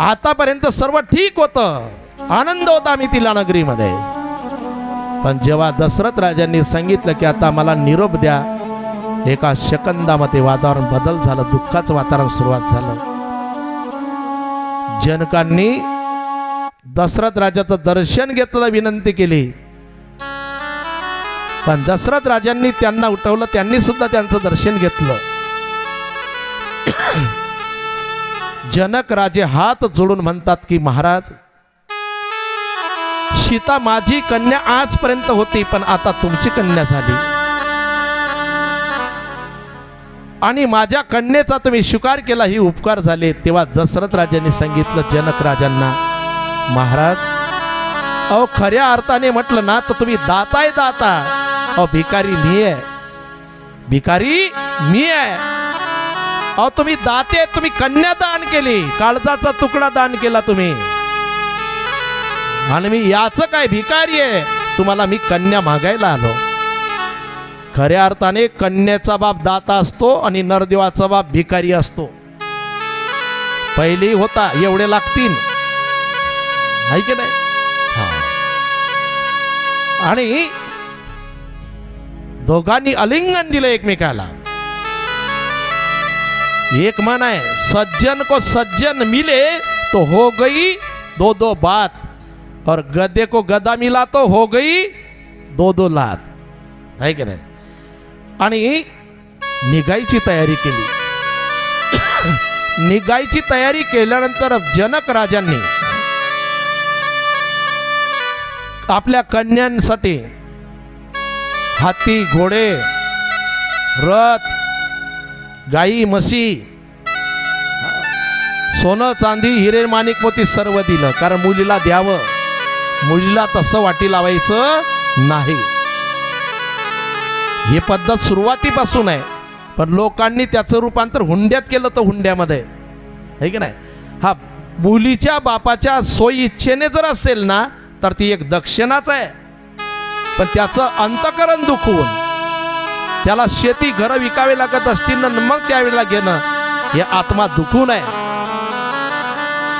A: आतापर्यंत सर्व ठीक होतं, आनंद होता मिथिला नगरीमध्ये. पण जेव्हा दशरथ राजांनी सांगितलं की आता मला निरोप द्या, एका सेकंदामध्ये वातावरण बदल झालं, दुःखाचं वातावरण सुरुवात झालं. जनकांनी दशरथ राजाचं दर्शन घेतलं, विनंती केली. पण दशरथ राजांनी त्यांना उठवलं, त्यांनी सुद्धा त्यांचं दर्शन घेतलं. जनक राजे हात जोडून म्हणतात की महाराज, सीता माझी कन्या आजपर्यंत होती, पण आता तुमची कन्या झाली आणि माझ्या कन्येचा तुम्ही स्वीकार केला, ही उपकार झाले. तेव्हा दशरथ राजांनी सांगितलं जनक राजांना, महाराज अहो खऱ्या अर्थाने म्हटलं ना तर तुम्ही दाताय दाता. अहो भिकारी मी आहे, भिकारी मी आहे. अहो तुम्ही दाते, तुम्ही कन्या दान केली, काळजाचा तुकडा दान केला तुम्ही, आणि मी याचं काय भिकारी आहे, तुम्हाला मी कन्या मागायला आलो. खऱ्या अर्थाने कन्याचा बाप दाता असतो आणि नरदेवाचा बाप भिकारी असतो. पहिली होता एवढे लागतील, आहे की नाही. आणि दोघांनी आलिंगन दिलं एकमेकाला. एक मन आहे, सज्जन को सज्जन मिले तो हो गई दो दो बात, और गधे को गधा मिला तो हो गई दो दो लात, है की नाही. आणि निघायची तयारी केली. निघायची तयारी केल्यानंतर जनक राजांनी आपल्या कन्यांसाठी हाती, घोडे, रथ, गाई, म्हशी, सोनं, चांदी, हिरे, माणिक, मोती सर्व दिलं. कारण मुलीला द्यावं, मुलीला तसं वाटी लावायचं नाही. ही पद्धत सुरुवातीपासून आहे, पण लोकांनी त्याचं रूपांतर हुंड्यात केलं तर हुंड्यामध्ये, है की नाही. हा मुलीच्या बापाच्या सोयी इच्छेने जर असेल ना तर ती एक दक्षिणाच आहे, पण त्याचं अंतकरण दुखवून त्याला शेती घरं विकावे लागत असतील ना, मग त्यावेळेला घेणं हे आत्मा दुखून आहे,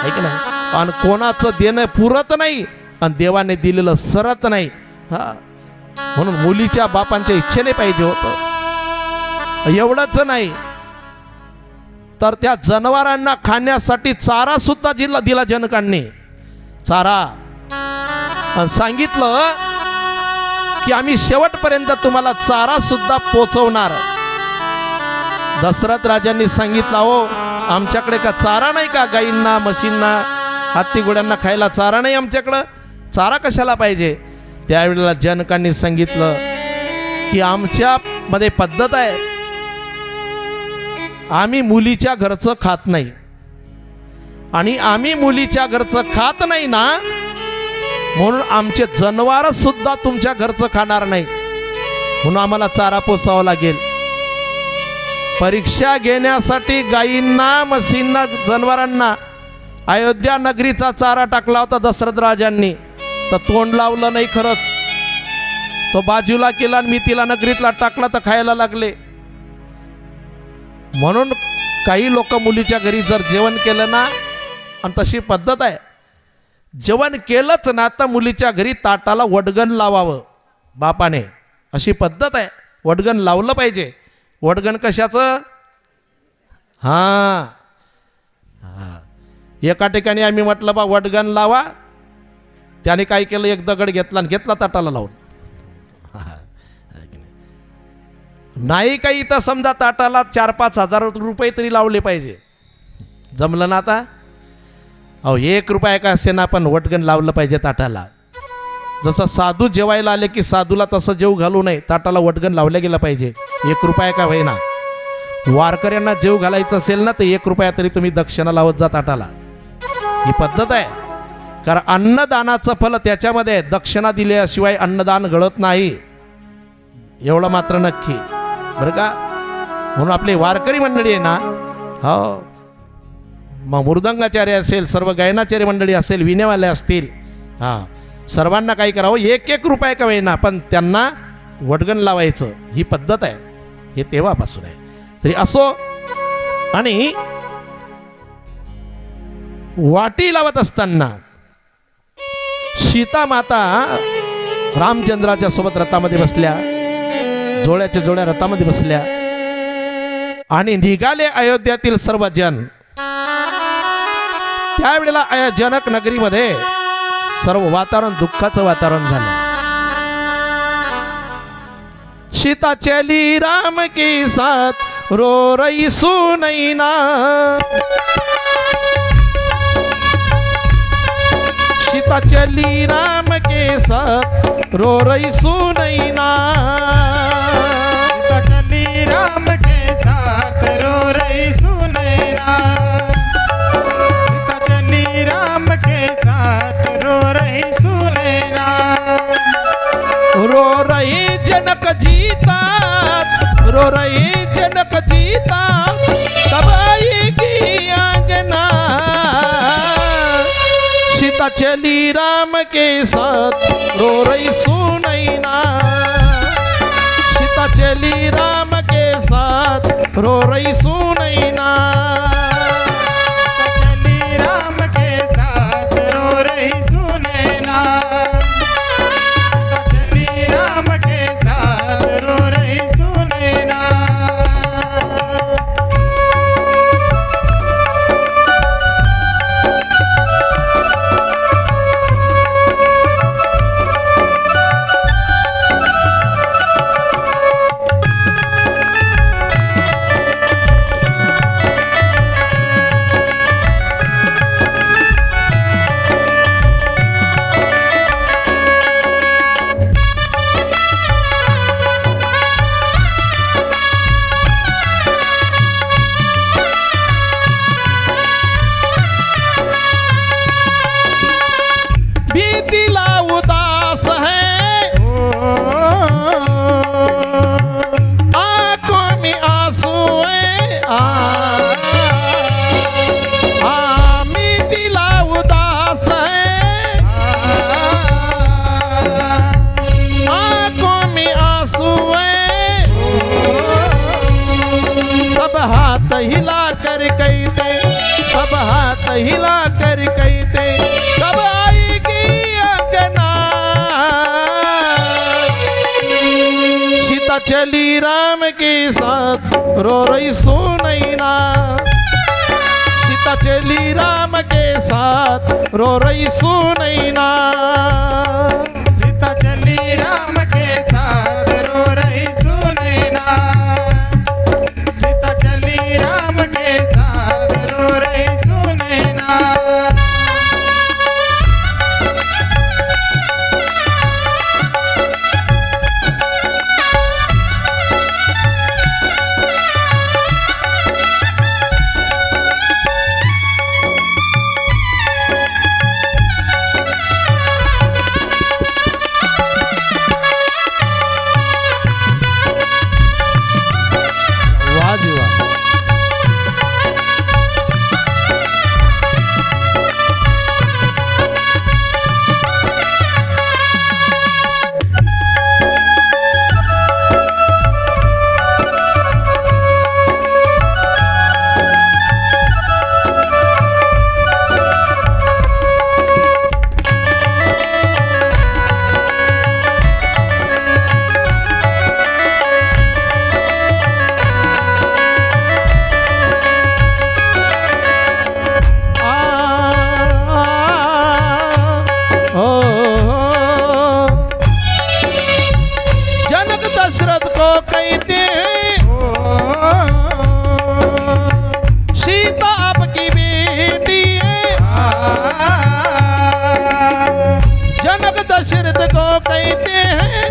A: है की नाही. आणि कोणाचं देणं पुरत नाही आणि देवाने दिलेलं सरत नाही. म्हणून मुलीच्या बापांच्या इच्छेने पाहिजे होतं. एवढंच नाही तर त्या जनावरांना खाण्यासाठी चारा सुद्धा दिला जनकांनी, चारा. आणि सांगितलं की आम्ही शेवटपर्यंत तुम्हाला चारा सुद्धा पोचवणार. दशरथ राजांनी सांगितलं, हो आमच्याकडे का चारा नाही का, गाईंना म्हशींना हत्ती घोड्यांना खायला चारा नाही आमच्याकडं, चारा कशाला पाहिजे. त्यावेळेला जनकांनी सांगितलं की आमच्या मध्ये पद्धत आहे, आम्ही मुलीच्या घरचं खात नाही, आणि आम्ही मुलीच्या घरचं खात नाही ना, म्हणून आमचे जनावर सुद्धा तुमच्या घरचं खाणार नाही, म्हणून आम्हाला चारा पोसावा लागेल. परीक्षा घेण्यासाठी गायींना म्हशींना जनावरांना अयोध्या नगरीचा चारा टाकला होता दशरथ राजांनी, तर तोंड लावलं नाही खरंच, तो बाजूला केला आणि मी तिला नगरीतला टाकला तर खायला लागले. म्हणून काही लोक मुलीच्या घरी जर जेवण केलं ना, आणि तशी पद्धत आहे, जेवण केलंच ना तर मुलीच्या घरी ताटाला वडगण लावावं बापाने, अशी पद्धत आहे. वडगण लावलं पाहिजे. वडगण कशाचं? हां, एका ठिकाणी आम्ही म्हटलं बा वडगण लावा, त्याने काय केलं, एक दगड घेतला आणि घेतला ताटाला लावून. नाही काही तर समजा ताटाला 4-5 हजार रुपये तरी लावले पाहिजे. जमलं ना आता? अहो 1 रुपया का असे ना, पण वटगण लावलं पाहिजे ताटाला. जसं साधू जेवायला आले की साधूला तसं जेव घालू नये, ताटाला वटगण लावलं गेलं पाहिजे. 1 रुपया का होईना. वारकऱ्यांना जेव घालायचं असेल ना तर 1 रुपया तरी तुम्ही दक्षिणा लावत जा ताटाला. ही पद्धत आहे. कारण अन्नदानाचं फल त्याच्यामध्ये आहे. दक्षिणा दिल्याशिवाय अन्नदान घडत नाही, एवढं मात्र नक्की बरं का. म्हणून आपली वारकरी मंडळी आहे ना, हो मग मृदंगाचार्य असेल, सर्व गायनाचार्य मंडळी असेल, विणेवाले असतील, हां सर्वांना काय करावं, 1-1 रुपया का होईना पण त्यांना वडगण लावायचं, ही पद्धत आहे. हे तेव्हापासून आहे. तरी असो, आणि वाटी लावत असताना सीता माता रामचंद्राच्या सोबत रथामध्ये बसल्या, जोड्याच्या जोड्या रथामध्ये बसल्या, आणि निघाले अयोध्यातील सर्व जन. त्यावेळेला जनक नगरीमध्ये सर्व वातावरण दुःखाचं वातावरण झालं. सीता चली राम के साथ रो रही सुनैना, सीता चली राम के साथ रो रही सुनैना,
B: सीता चली राम के साथ रो रही सुनैना, सीता चली राम के साथ रो रही सुनैना,
A: रो रही जनक जीता, रो रही जनक जीता, कब आएगी आंगना, सीता चली राम के साथ रो रही सुनैना, सीता चली राम के साथ रो रही सुनैना,
B: सीता चली राम के साथ रो रही सुनैना, सीता चली राम के साथ रो रही सुनैना.
A: हिला कर कहते, सब हाथ हिला कर कहते, कब आएगी आंगना, सीता चली राम के साथ रो रही सुनैना, सीता चली राम के साथ रो रही सुनैना,
B: सीता चली राम के साथ रो रही सुनैना, सीता
A: सीता आपकी बेटी है, जनक दशरथ को कहते हैं।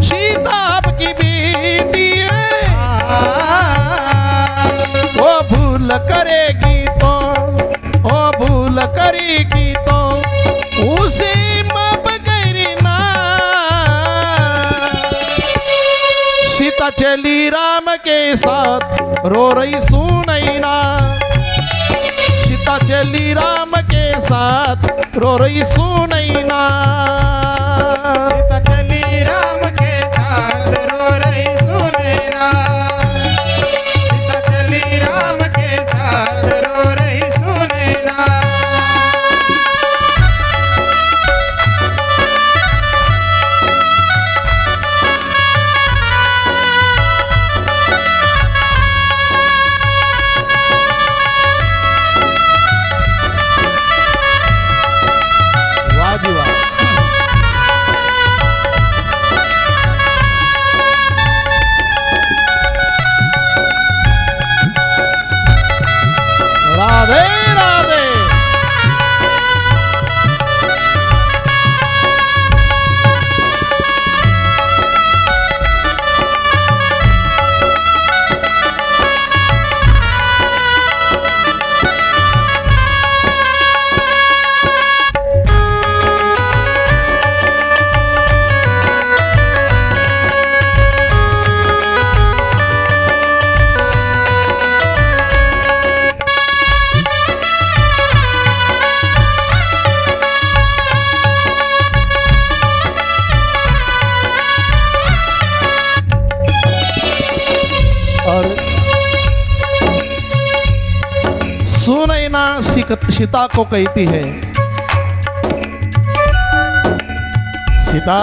A: सीता आपकी बेटी है, वो भूल करेगी तो, वो भूल करेगी तो उसे माफ करना। सीता चली राम के साथ रो रही सुनैना, सीता चली राम के साथ रो रही सुनैना।
B: सीता चली राम के साथ रो रही सुनैना, सीता चली राम के साथ रो रही सुनैना।
A: वाह जी वाह। राधे राधे। और सुनैना सीता को कहती है, सीता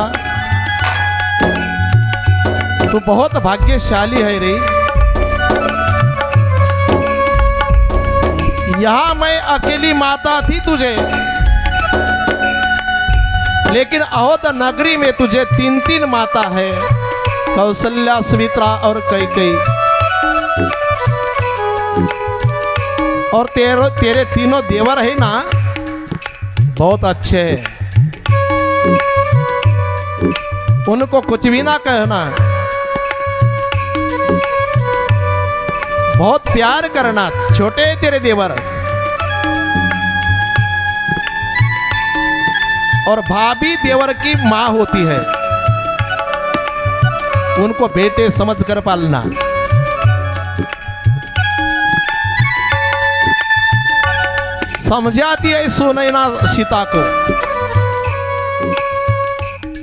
A: तू बहुत भाग्यशाली है रे। यहां मैं अकेली माता थी तुझे, लेकिन अहोद नगरी में तुझे 3 माता है, कौशल्या, सुमित्रा और कैकेयी। और तेरे 3 देवर है ना, बहुत अच्छे हैं। उनको कुछ भी ना कहना, बहुत प्यार करना। छोटे तेरे देवर, और भाभी देवर की माँ होती है, उनको बेटे समझ कर पालना। समझाती है सुनैना सीता को,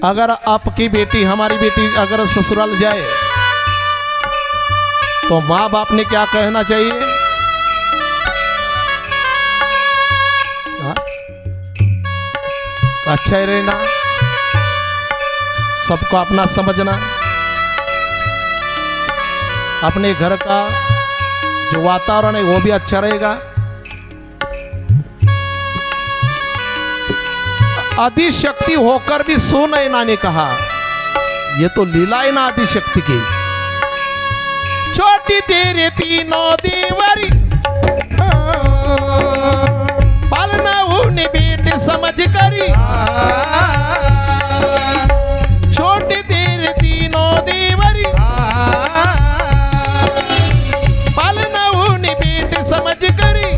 A: अगर आपकी बेटी, हमारी बेटी अगर ससुराल जाए तो माँ बाप ने क्या कहना चाहिए? अच्छा ही रहना, सबको अपना समझना, अपने घर का जो वातावरण है वो भी अच्छा रहेगा। आदिशक्ति होकर भी सुनैना ने कहा, ये तो लीला है ना आदिशक्ति की। छोटी तेरे 3 देवरी, पालना उन्हें बेटे समझ करी। छोटे तेरे 3 देवरी, पालना उन्हें बेटे समझ करी।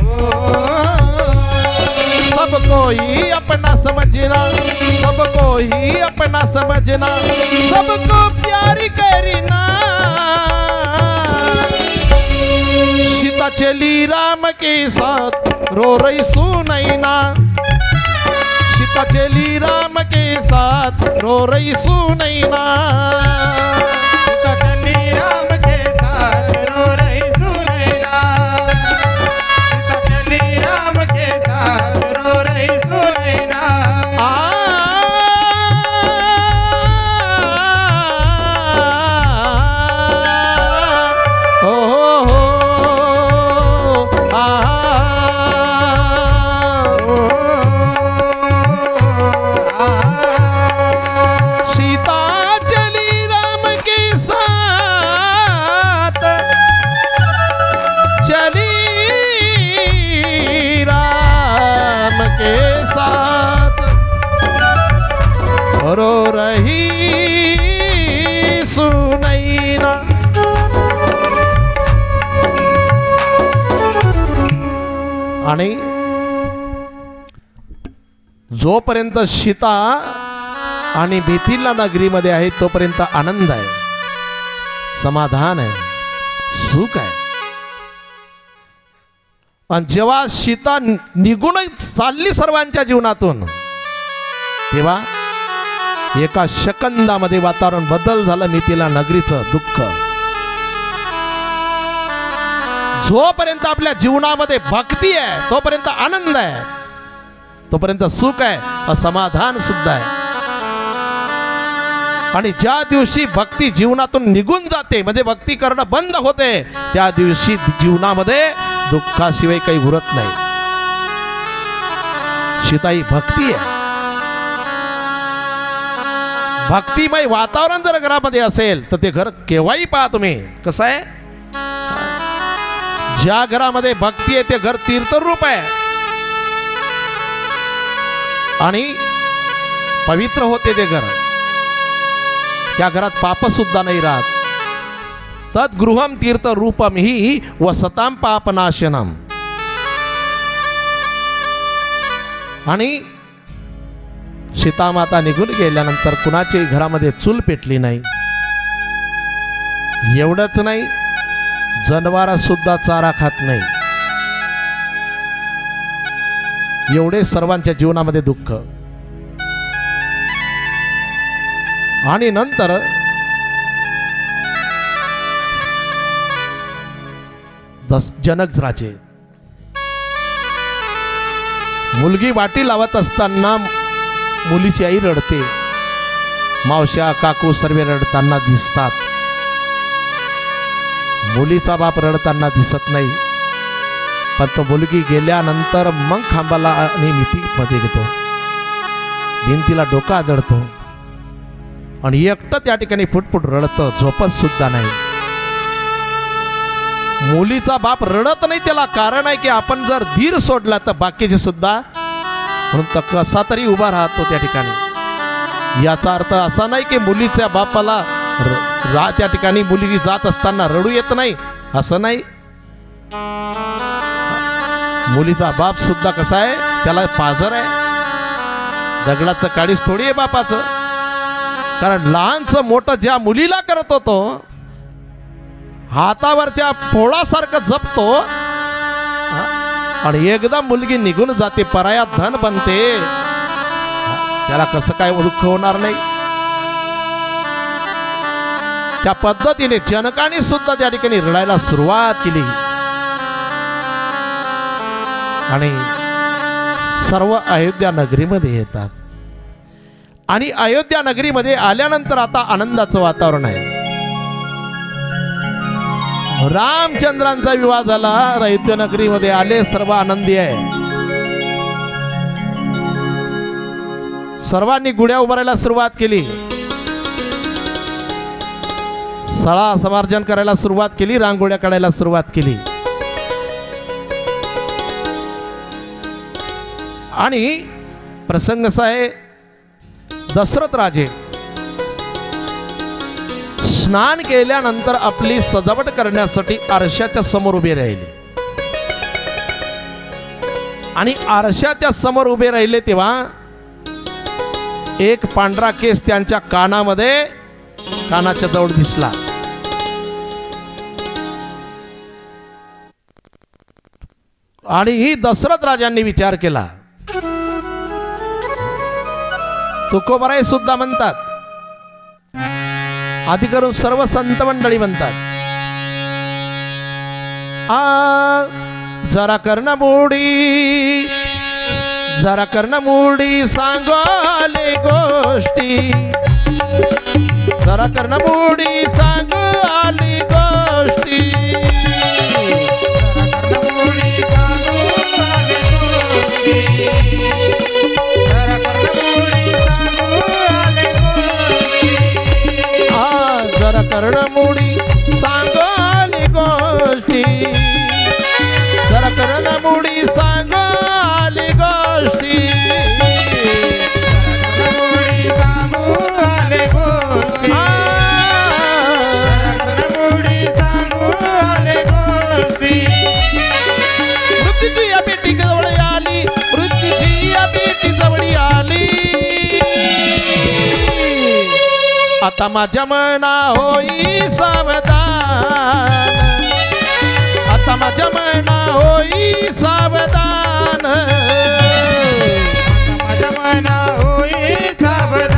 A: सबको ही अपना समझना, सबको ही अपना समझना, सबको प्यार करना। सीता चली राम के साथ रो रही सुनैना, सीता चली राम के साथ रो रही सुनैना।
B: सीता चली राम के साथ रो रही सुनैना, सीता चली राम के साथ रो रही सुनैना।
A: सीता चली राम के आणि जोपर्यंत सीता आणि मिथिला नगरीमध्ये आहे तोपर्यंत आनंद आहे, समाधान आहे, सुख आहे. आणि जेव्हा सीता निघून चालली सर्वांच्या जीवनातून तेव्हा एका सेकंदामध्ये वातावरण बदल झालं. मिथिला नगरीचं दुःख. जोपर्यंत आपल्या जीवनामध्ये भक्ती आहे तोपर्यंत आनंद आहे, तोपर्यंत सुख आहे, समाधान सुद्धा आहे. आणि ज्या दिवशी भक्ती जीवनातून निघून जाते म्हणजे भक्ती करणं बंद होते त्या दिवशी जीवनामध्ये दुःखाशिवाय काही उरत नाही. सीता ही भक्ती आहे. भक्तिमय वातावरण जर घरामध्ये असेल तर ते घर केव्हाही पहा तुम्ही कसं आहे. ज्या घरामध्ये भक्ती आहे ते घर तीर्थरूप आहे आणि पवित्र होते ते घर. त्या घरात पाप सुद्धा नाही राहत. तद्गृहम तीर्थ रूपम ही वसताम पापनाशनम. आणि सीतामाता निघून गेल्यानंतर कुणाच्याही घरामध्ये चूल पेटली नाही. एवढंच नाही, जनावर सुद्धा चारा खात नाही. एवढे सर्वांच्या जीवनामध्ये दुःख. आणि नंतर जनक राजे मुलगी वाटी लावत असताना मुलीची आई रडते. मावश्या काकू सर्व रडताना दिसतात. मुलीचा बाप रडताना दिसत नाही. पण तो मुलगी गेल्यानंतर मग खांबाला आणि मिठीमध्ये घेतो, भिंतीला डोका आदळतो आणि एकटं त्या ठिकाणी फुटफुट रडतं, झोपत सुद्धा नाही. मुलीचा बाप रडत नाही त्याला कारण आहे की आपण जर धीर सोडला तर बाकीचे सुद्धा म्हणून तर कसा तरी उभा राहतो त्या ठिकाणी. याचा अर्थ असा नाही की मुलीच्या बापाला त्या ठिकाणी मुलगी जात असताना रडू येत नाही असं नाही. मुलीचा बाप सुद्धा कसा आहे, त्याला पाझर आहे. दगडाचं काळीस थोडी आहे बापाचं. कारण लहानचं मोठं ज्या मुलीला करत होतो हातावरच्या फोडासारखं जपतो आणि एकदा मुलगी निघून जाते, पराया धन बनते, त्याला कसं काय दुःख होणार नाही. त्या पद्धतीने जनकाने सुद्धा त्या ठिकाणी रडायला सुरुवात केली. आणि सर्व अयोध्या नगरीमध्ये येतात. आणि अयोध्या नगरीमध्ये आल्यानंतर आता आनंदाचं वातावरण आहे. रामचंद्रांचा विवाह झाला. अयोध्या नगरीमध्ये आले, सर्व आनंदी आहे. सर्वांनी गुढ्या उभारायला सुरुवात केली, सळा समार्जन करायला सुरुवात केली, रांगोळ्या काढायला सुरुवात केली. आणि प्रसंग असा आहे, दशरथ राजे स्नान केल्यानंतर आपली सजावट करण्यासाठी आरशाच्या समोर उभे राहिले. आणि आरशाच्या समोर उभे राहिले तेव्हा एक पांढरा केस त्यांच्या कानामध्ये, कानाच्या जवळ दिसला. आणि दशरथ राजांनी विचार केला. तुकोबराय सुद्धा म्हणतात, आधी करून सर्व संत मंडळी म्हणतात, जरा कर्ण मोडी, जरा कर्ण मोडी सांगाले गोष्टी, जरा कर्ण मोडी सांगाले गोष्टी, जरा कर्णमुडी सांगाली गोष्टी, जरा कर्णमुडी सांगाली गोष्टी,
B: सांगाले गोष्टी, कर्णमुडी सांगाले गोष्टी.
A: आता माझ्या मना होई सावधान, आता माझ्या मना होई सावधान,
B: माझ्या मना होई सावधान,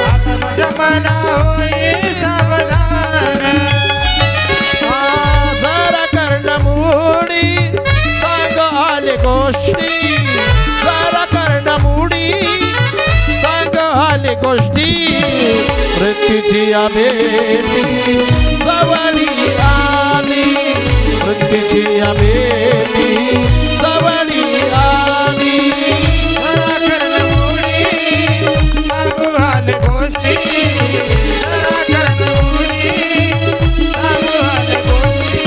B: आता माझ्या मना होई सावधान.
A: जरा कर्णमुडी सांग आले गोष्टी, जरा कर्णमुडी सांग आले गोष्टी, मृत्यूची या भेटी जवळी आली, मृत्यूची या भेटी जवळी आली.
B: जरा कर्णमुडी सांगू आले गोष्टी, जरा कर्णमुडी सांगू आले गोष्टी,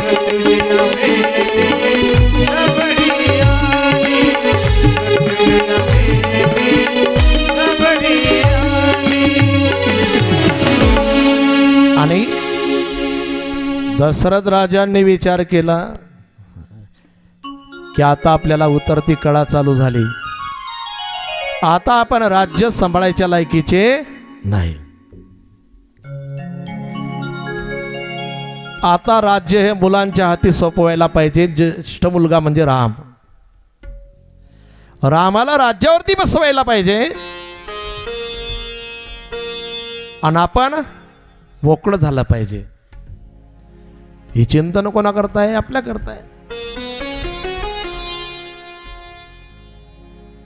B: मृत्यूची या भेटी जवळी आली, मृत्यूची या भेटी जवळी आली.
A: आणि दशरथ राजांनी विचार केला की आता आपल्याला उतरती कळा चालू झाली, आता आपण राज्य सांभाळायच्या लायकीचे नाही, आता राज्य हे मुलांच्या हाती सोपवायला पाहिजे. ज्येष्ठ मुलगा म्हणजे राम, रामाला राज्यावरती बसवायला पाहिजे आणि आपण मोकळं झालं पाहिजे. ही चिंतन कोणा करताय? आपल्या करताय.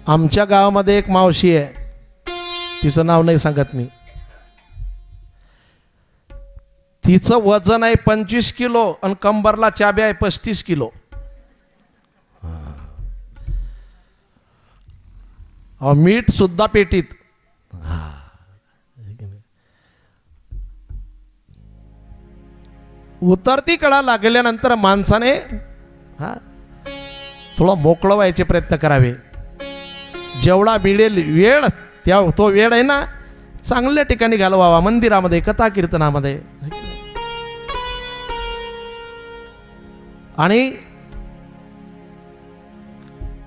A: आमच्या गावामध्ये एक मावशी आहे, तिचं नाव नाही सांगत मी, तिचं वजन आहे 25 किलो आणि कंबरला चाबी आहे 35 किलो. मीठ सुद्धा पेटीत. उतरती कळा लागल्यानंतर माणसाने थोडं मोकळं व्हायचे प्रयत्न करावे. जेवढा मिळेल वेळ तो वेळ आहे ना चांगल्या ठिकाणी घालवावा, मंदिरामध्ये, कथा कीर्तनामध्ये. आणि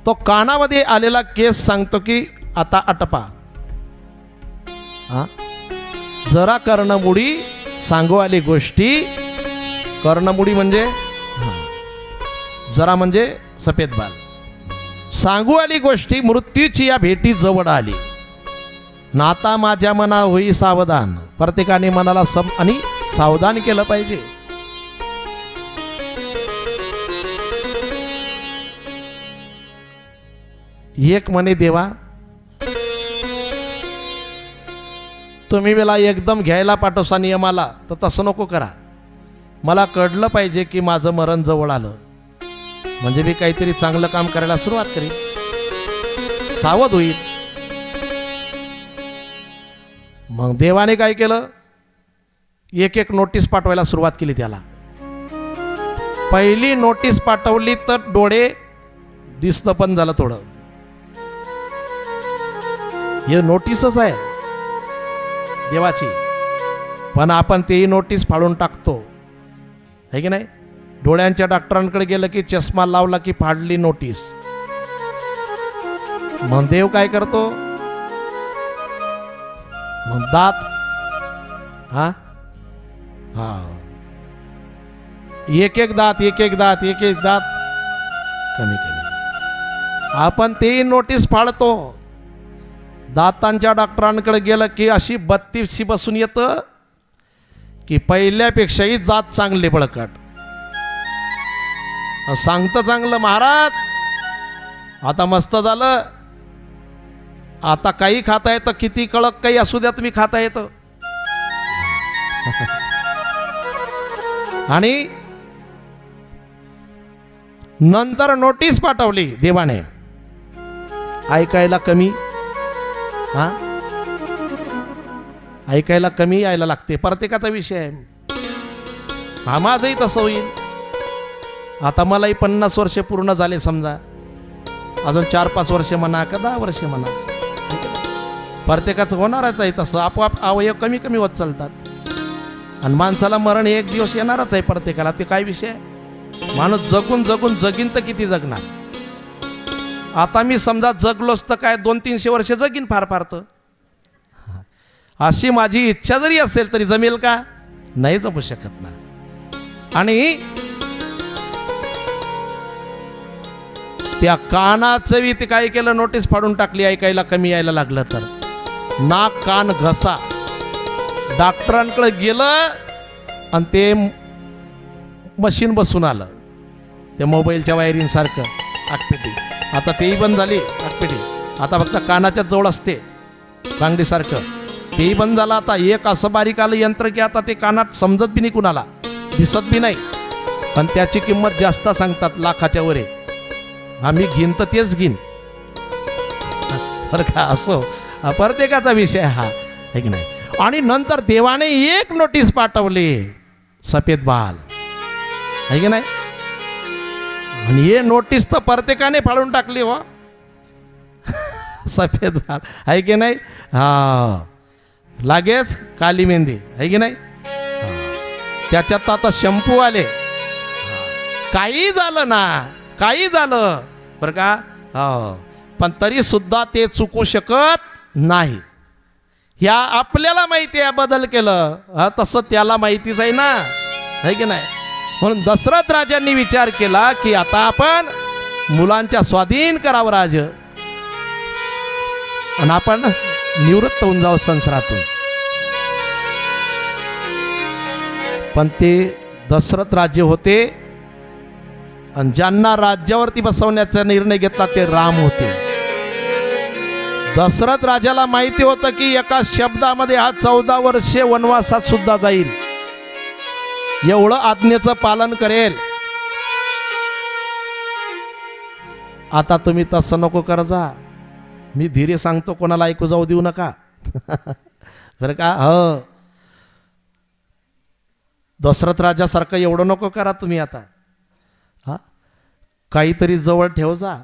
A: तो कानामध्ये आलेला केस सांगतो की आता आटपा, जरा कर्णमुडी सांगू आली गोष्टी. कर्णमुडी म्हणजे जरा म्हणजे सफेद बाल. सांगू आली गोष्टी, मृत्यूची या भेटी जवळ आली, नाता माझ्या मना होई सावधान. प्रत्येकाने मनाला आणि सावधान केलं पाहिजे. एक म्हणे देवा, तुम्ही मला एकदम घ्यायला पाठवसा नियमाला, तर तसं नको करा. मला कळलं पाहिजे की माझं मरण जवळ आलं, म्हणजे मी काहीतरी चांगलं काम करायला सुरुवात करीन, सावध होईल. मग देवाने काय केलं, एक एक नोटीस पाठवायला सुरुवात केली त्याला. पहिली नोटीस पाठवली तर डोळे दिसणं पण झालं थोडं. हे नोटीसच आहे देवाची, पण आपण तेही नोटीस फाडून टाकतो, है की नाही. डोळ्यांच्या डॉक्टरांकडे गेलं की चष्मा लावला की फाडली नोटीस. मग देव काय करतो, मग दात हा एक एक दात कमी कमी आपण तेही नोटीस फाडतो. दातांच्या डॉक्टरांकडे गेलं की अशी 32 बसून येतं की पहिल्यापेक्षाही दात चांगले बळकट. सांगतं चांगलं महाराज, आता मस्त झालं, आता काही खाता येतं, किती कडक काही असू द्या तुम्ही खाता येतं. आणि नंतर नोटीस पाठवली देवाने, ऐकायला कमी, ऐकायला कमी यायला लागते. प्रत्येकाचा विषय आहे. हा माझंही तसं होईल. आता मलाही 50 वर्ष पूर्ण झाले समजा, अजून 4-5 वर्ष म्हणा का 10 वर्ष म्हणा, प्रत्येकाचं होणारच आहे तसं. आपोआप अवयव कमी कमी होत चालतात. आणि माणसाला मरण एक दिवस येणारच आहे प्रत्येकाला. ते काय विषय, माणूस जगून जगून जगीन तर किती जगणार. आता मी समजा जगलोच तर काय 200-300 वर्ष जगीन फार फार तर, अशी माझी इच्छा जरी असेल तरी जमेल का? नाही जमू शकत ना. आणि त्या कानाचं बी ते काय केलं, नोटीस फाडून टाकली, ऐकायला कमी यायला लागलं तर. नाक कान घसा डॉक्टरांकडे गेलं आणि ते मशीन बसून आलं, ते मोबाईलच्या वायरिंग सारखं आगपेटी. आता तेही बंद झाली आगपेटी, आता फक्त कानाच्या जवळ असते बांगडीसारखं, तेही बंद झालं. आता एक असं बारीक आलं यंत्र की आता ते कानात समजत बी नाही, कुणाला दिसत बी नाही. पण त्याची किंमत जास्त सांगतात, लाखाच्या वर आहे. आम्ही घेईन तर तेच घेईन बरं का. असो प्रत्येकाचा विषय हा आहे की नाही. आणि नंतर देवाने एक नोटीस पाठवली, सफेद बाल आहे की नाही. आणि हे नोटीस तर प्रत्येकाने फाडून टाकली हो सफेद बाल आहे की नाही. हा लागेच काली मेहंदी आहे की नाही. त्याच्यात आता शॅम्पू आले, काही झालं ना, काही झालं बरं का. हो पण तरी सुद्धा ते चुकू शकत नाही. ह्या आपल्याला माहिती आहे बदल केलं, तसं त्याला माहितीच आहे ना, आहे की नाही. म्हणून दशरथ राजांनी विचार केला की आता आपण मुलांच्या स्वाधीन करावं राज्य, आणि आपण निवृत्त होऊन जाऊ संसारातून. पण ते दशरथ राज्य होते आणि ज्यांना राज्यावरती बसवण्याचा निर्णय घेतला ते राम होते. दशरथ राजाला माहिती होतं की एका शब्दामध्ये हा 14 वर्षे वनवासात सुद्धा जाईल, एवढं आज्ञेचं पालन करेल. आता तुम्ही तसं नको कर जा, मी धीरे सांगतो, कोणाला ऐकू जाऊ देऊ नका बरं का. हो दशरथ राजासारखं एवढं नको करा तुम्ही. आता हा काहीतरी जवळ ठेव जा,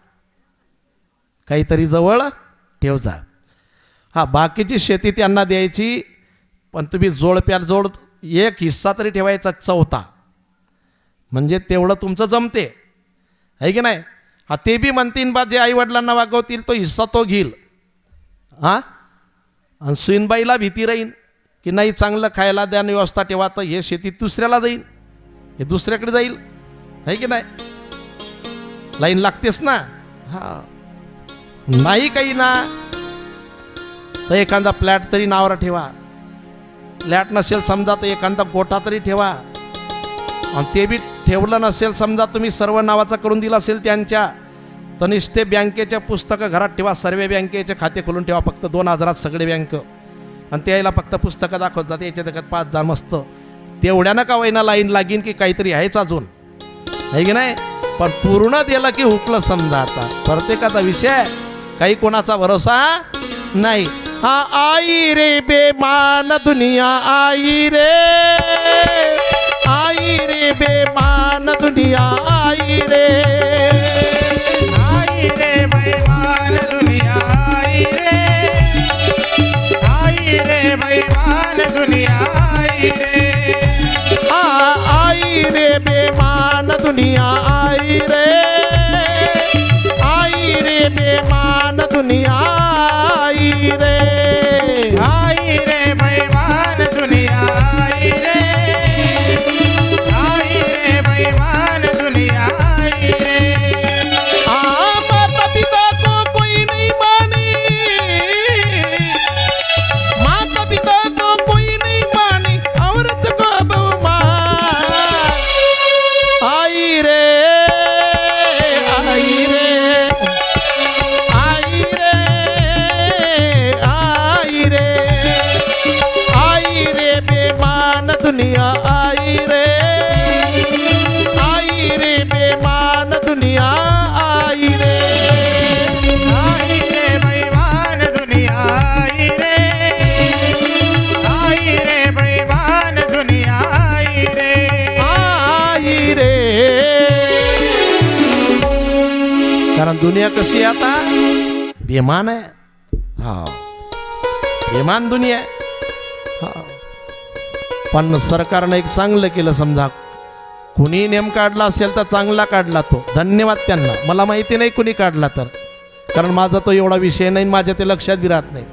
A: काहीतरी जवळ ठेव जा. हा बाकीची शेती त्यांना द्यायची, पण तुम्ही जोडप्यार जोड एक हिस्सा तरी ठेवायचा, चौथा, म्हणजे तेवढं तुमचं जमते आहे की नाही. हा ते बी म्हणतील बा जे आईवडिलांना वागवतील तो हिस्सा तो घेईल. हां आणि सुनबाईला भीती राहील की नाही चांगलं खायला द्या, व्यवस्था ठेवा, तर हे शेती दुसऱ्याला जाईल, हे दुसऱ्याकडे जाईल आहे की नाही. लाईन लागतेस ना. हा नाही काही ना तर एखादा फ्लॅट तरी नावावर ठेवा, फ्लॅट नसेल समजा तर एखादा गोठा तरी ठेवा. आणि ते बी ठेवलं नसेल समजा तुम्ही सर्व नावाचा करून दिला असेल त्यांच्या, तर नुसते बँकेच्या पुस्तकं घरात ठेवा, सर्व बँकेचे खाते खोलून ठेवा, फक्त 2000 सगळे बँक, आणि त्याला फक्त पुस्तकं दाखवत जाते, याच्या देखत 5 जा मस्त. तेवढ्यानं का वैना लाईन लागीन की काहीतरी आहेच अजून आहे की नाही. पण पूर्ण दिलं की हुकलं समजा. आता प्रत्येकाचा विषय, काही कोणाचा भरोसा नाही. हा आई रे बेमान दुनिया, आई रे बेमान दुनिया, आई रे
B: बेईमान दुनिया, आई रे बेईमान दुनिया, आई
A: रे बेमान दुनिया, आई रे बेमान दुनिया, आई रे
B: बेईमान दुनिया, आई रे बेईमान दुनिया, आई रे.
A: माता पिता को कोई नहीं माने, माता पिता को कोई नहीं माने, औरत को बहुमान, आई रे आई रे आई रे आई रे आई रे बेमान दुनिया, आई रे बेमान दुनिया, आई रे
B: बेईमान दुनिया, आई रे बेईमान दुनिया, आई
A: रे. कारण दुनिया कशी आहे आता, बेमान आहे. हा बेमान दुनिया आहे. हा पण सरकारनं एक चांगलं केलं, समजा कुणी नेम काढला असेल तर चांगला काढला, तो धन्यवाद त्यांना. मला माहिती नाही कुणी काढला तर, कारण माझा तो एवढा विषय नाही, माझ्या ते लक्षात बी राहत नाही.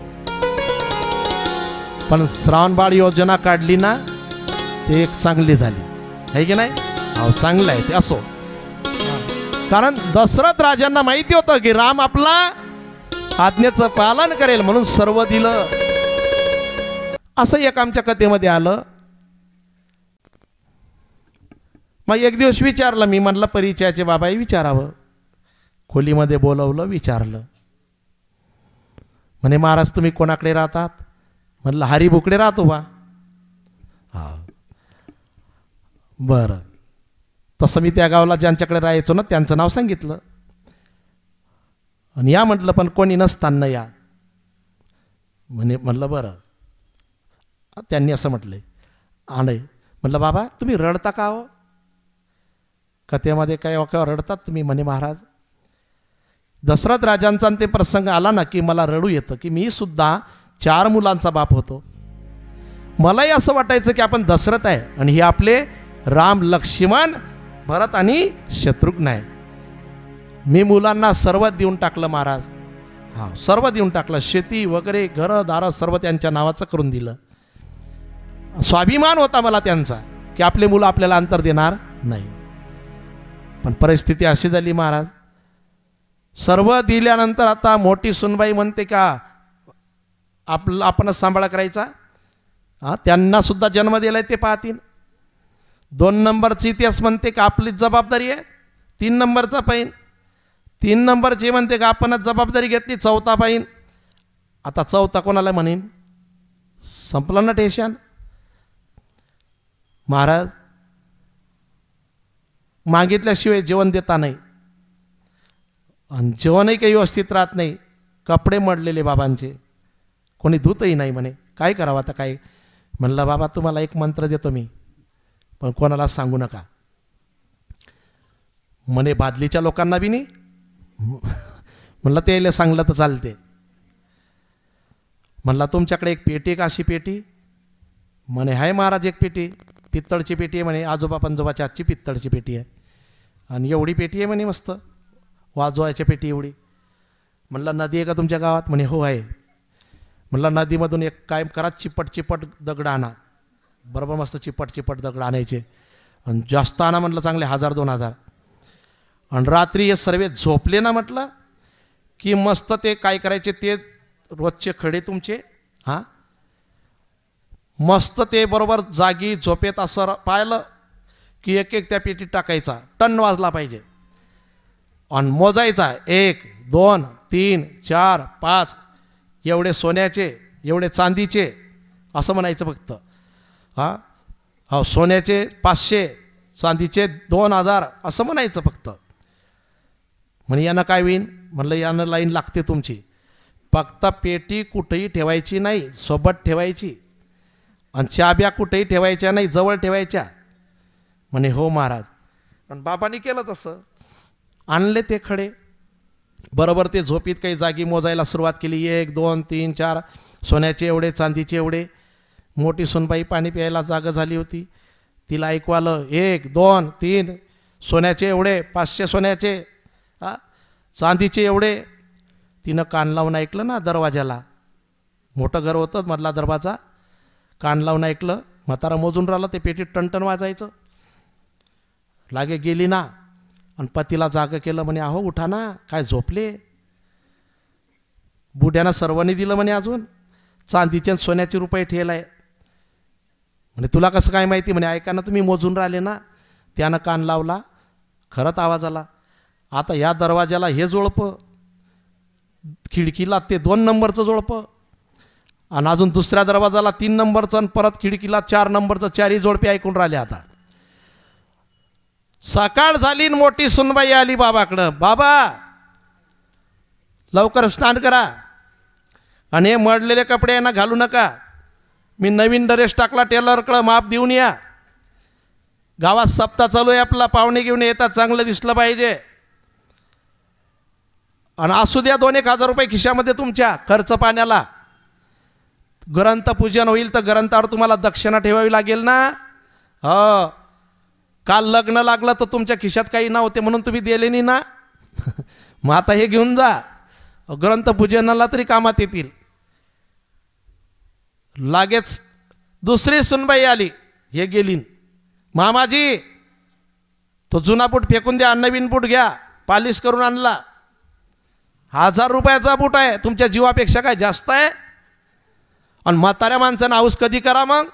A: पण श्रावणबाळ योजना काढली ना ते एक चांगली झाली आहे की नाही? हो चांगलं आहे ते असो. कारण दशरथ राजांना माहिती होतं की राम आपला आज्ञेचं पालन करेल म्हणून सर्व दिलं. असं एक आमच्या कथेमध्ये आलं. मग एक दिवस विचारलं मी, म्हणलं परिचयाचे बाबाही विचारावं. खोलीमध्ये बोलवलं, विचारलं. म्हणे महाराज तुम्ही कोणाकडे राहतात? म्हणलं हरिभुकडे राहतो बा. हा बरं. तसं मी त्या गावाला ज्यांच्याकडे राहायचो ना त्यांचं नाव सांगितलं. आणि या म्हटलं पण कोणी नसताना या. म्हणलं बरं. त्यांनी असं म्हटलंय नाही. म्हटलं बाबा तुम्ही रडता का हो? कथेमध्ये काय वाक्यावर रडतात तुम्ही? म्हणे महाराज दशरथ राजांचा ते प्रसंग आला ना की मला रडू येतं की मी सुद्धा 4 मुलांचा बाप होतो. मलाही असं वाटायचं की आपण दशरथ आहे आणि हे आपले राम, लक्ष्मण, भरत आणि शत्रुघ्न आहे. मी मुलांना सर्व देऊन टाकलं महाराज. हा सर्व देऊन टाकलं. शेती वगैरे घरं दारं सर्व त्यांच्या नावाचं करून दिलं. स्वाभिमान होता मला त्यांचा की आपले मुलं आपल्याला अंतर देणार नाही. पण परिस्थिती अशी झाली महाराज, सर्व दिल्यानंतर आता मोठी सुनबाई म्हणते का आपणच सांभाळ करायचा. हा त्यांना सुद्धा जन्म दिलाय ते पाहतील. 2 नंबरची तेच म्हणते का आपलीच जबाबदारी आहे. 3 नंबरचा पाहिन. 3 नंबरची म्हणते का आपणच जबाबदारी घेतली. 4था पाहिन. आता 4था कोणाला म्हणेन? संपलं ना टेन्शन. महाराज मागितल्याशिवाय जेवण देता नाही आणि जेवणही काही व्यवस्थित राहत नाही. कपडे मडलेले बाबांचे, कोणी धुतही नाही. म्हणे काय करावं आता काय? म्हणलं बाबा तुम्हाला एक मंत्र देतो मी, पण कोणाला सांगू नका. म्हणे बादलीच्या लोकांना बी नाही. म्हणलं ते सांगलं तर चालते. म्हणलं तुमच्याकडे एक पेटी का अशी पेटी? म्हणे हाय महाराज एक पेटी, पित्तळची पेटी आहे म्हणे. आजोबा पंजोबाच्या आजची पित्तळची पेटी आहे आणि एवढी पेटी आहे म्हणे मस्त वाजवायच्या पेटी एवढी. म्हणलं नदी आहे का तुमच्या गावात? म्हणे हो आहे. म्हणलं नदीमधून एक कायम करा चिपट चिपट दगड आणा. बरोबर मस्त चिपट चिपट दगड आणायचे आणि जास्त आणा म्हटलं चांगले 1000-2000. आणि रात्री हे सर्व झोपले ना म्हटलं की मस्त ते काय करायचे ते रोजचे खडे तुमचे हां मस्त ते बरोबर जागी झोपेत असं पाहिलं की एक एक त्या पेटीत टाकायचा. टन वाजला पाहिजे आणि मोजायचा 1 2 3 4 5 एवढे सोन्याचे एवढे चांदीचे असं म्हणायचं फक्त. हां हो सोन्याचे 500 चांदीचे 2000 असं म्हणायचं फक्त. म्हणे यानं काय होईन? म्हणलं यानं लाईन लागते तुमची. फक्त पेटी कुठेही ठेवायची नाही, सोबत ठेवायची आणि चाब्या कुठेही ठेवायच्या नाही, जवळ ठेवायच्या. म्हणे हो महाराज. पण बाबांनी केलं तसं. आणले ते खडे बरोबर. ते झोपीत काही जागी मोजायला सुरुवात केली. 1 2 3 4 सोन्याचे एवढे चांदीचे एवढे. मोठी सुनबाई पाणी प्यायला जागा झाली होती. तिला ऐकू आलं 1 2 3 सोन्याचे एवढे 500 सोन्याचे हां चांदीचे एवढे. तिनं कान लावून ऐकलं ना दरवाजाला. मोठं घर होतं मधला दरवाजा. कान लावून ऐकलं. म्हातारा मोजून राहिलं ते पेटीत टणटण वाजायचं. लागे गेली ना आणि पतीला जागं केलं. म्हणे अहो उठा ना काय झोपले? बुड्यानं सर्वांनी दिलं म्हणे अजून चांदीचे सोन्याचे रुपये ठेलाय. म्हणे तुला कसं काय माहिती? म्हणे ऐका ना तुम्ही मोजून राहिले ना. त्यानं कान लावला. खरंच आवाज आला. आता या दरवाजाला हे जोडपं, खिडकीला ते 2 नंबरचं जोडपं आणि अजून दुसऱ्या दरवाजाला 3 नंबरचं आणि परत खिडकीला 4 नंबरचं 4ही जोडपे ऐकून राहिले. आता सकाळ झाली. मोठी सुनबाई आली बाबाकडं. बाबा लवकर स्नान करा आणि हे मडलेले कपडे यांना घालू नका. मी नवीन ड्रेस टाकला टेलरकडं, माप देऊन या. गावात सप्ताह चालू आहे आपला, पाहुणे घेऊन येतात, चांगलं दिसलं पाहिजे. आणि असू द्या 2-1 हजार रुपये खिशामध्ये तुमच्या खर्च पाण्याला. ग्रंथ पूजन होईल तर ग्रंथावर तुम्हाला दक्षिणा ठेवावी लागेल ना. हो काल लग्न लागलं तर तुमच्या खिशात काही नव्हते म्हणून तुम्ही दिले नाही ना. मग आता हे घेऊन जा, ग्रंथ पूजनाला तरी कामात येतील. लागेच दुसरी सुनबाई आली, हे गेली. मामाजी तो जुना बूट फेकून द्या, नवीन बूट घ्या, पालिश करून आणला. 1000 रुपयाचा बूट आहे, तुमच्या जीवापेक्षा काय जास्त आहे? आणि म्हाताऱ्या माणसानं हाऊस कधी करा मग?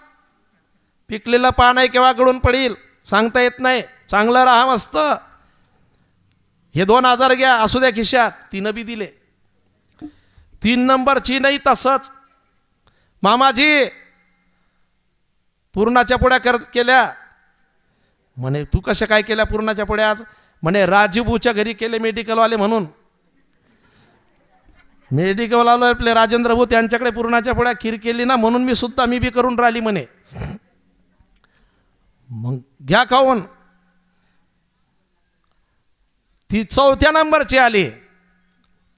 A: पिकलेलं पान आहे केव्हा गळून पडेल सांगता येत नाही. चांगलं राहा मस्त. हे 2000 घ्या, असू द्या खिशात. 3 बी दिले. 3 नंबरची नाही तसंच. मामाजी पुरणाच्या पोळ्या केल्या. म्हणे तू कशा काय केल्या पुरणाच्या पोळ्या आज? म्हणे राजीवूच्या घरी केले मेडिकलवाले म्हणून. मेडिकलवाले आपले राजेंद्र भाऊ त्यांच्याकडे पुरणाच्या पोळ्या खीर केली ना, म्हणून मी बी करून राहिली म्हणे. मग घ्या खाऊन. ती 4थ्या नंबरची आली.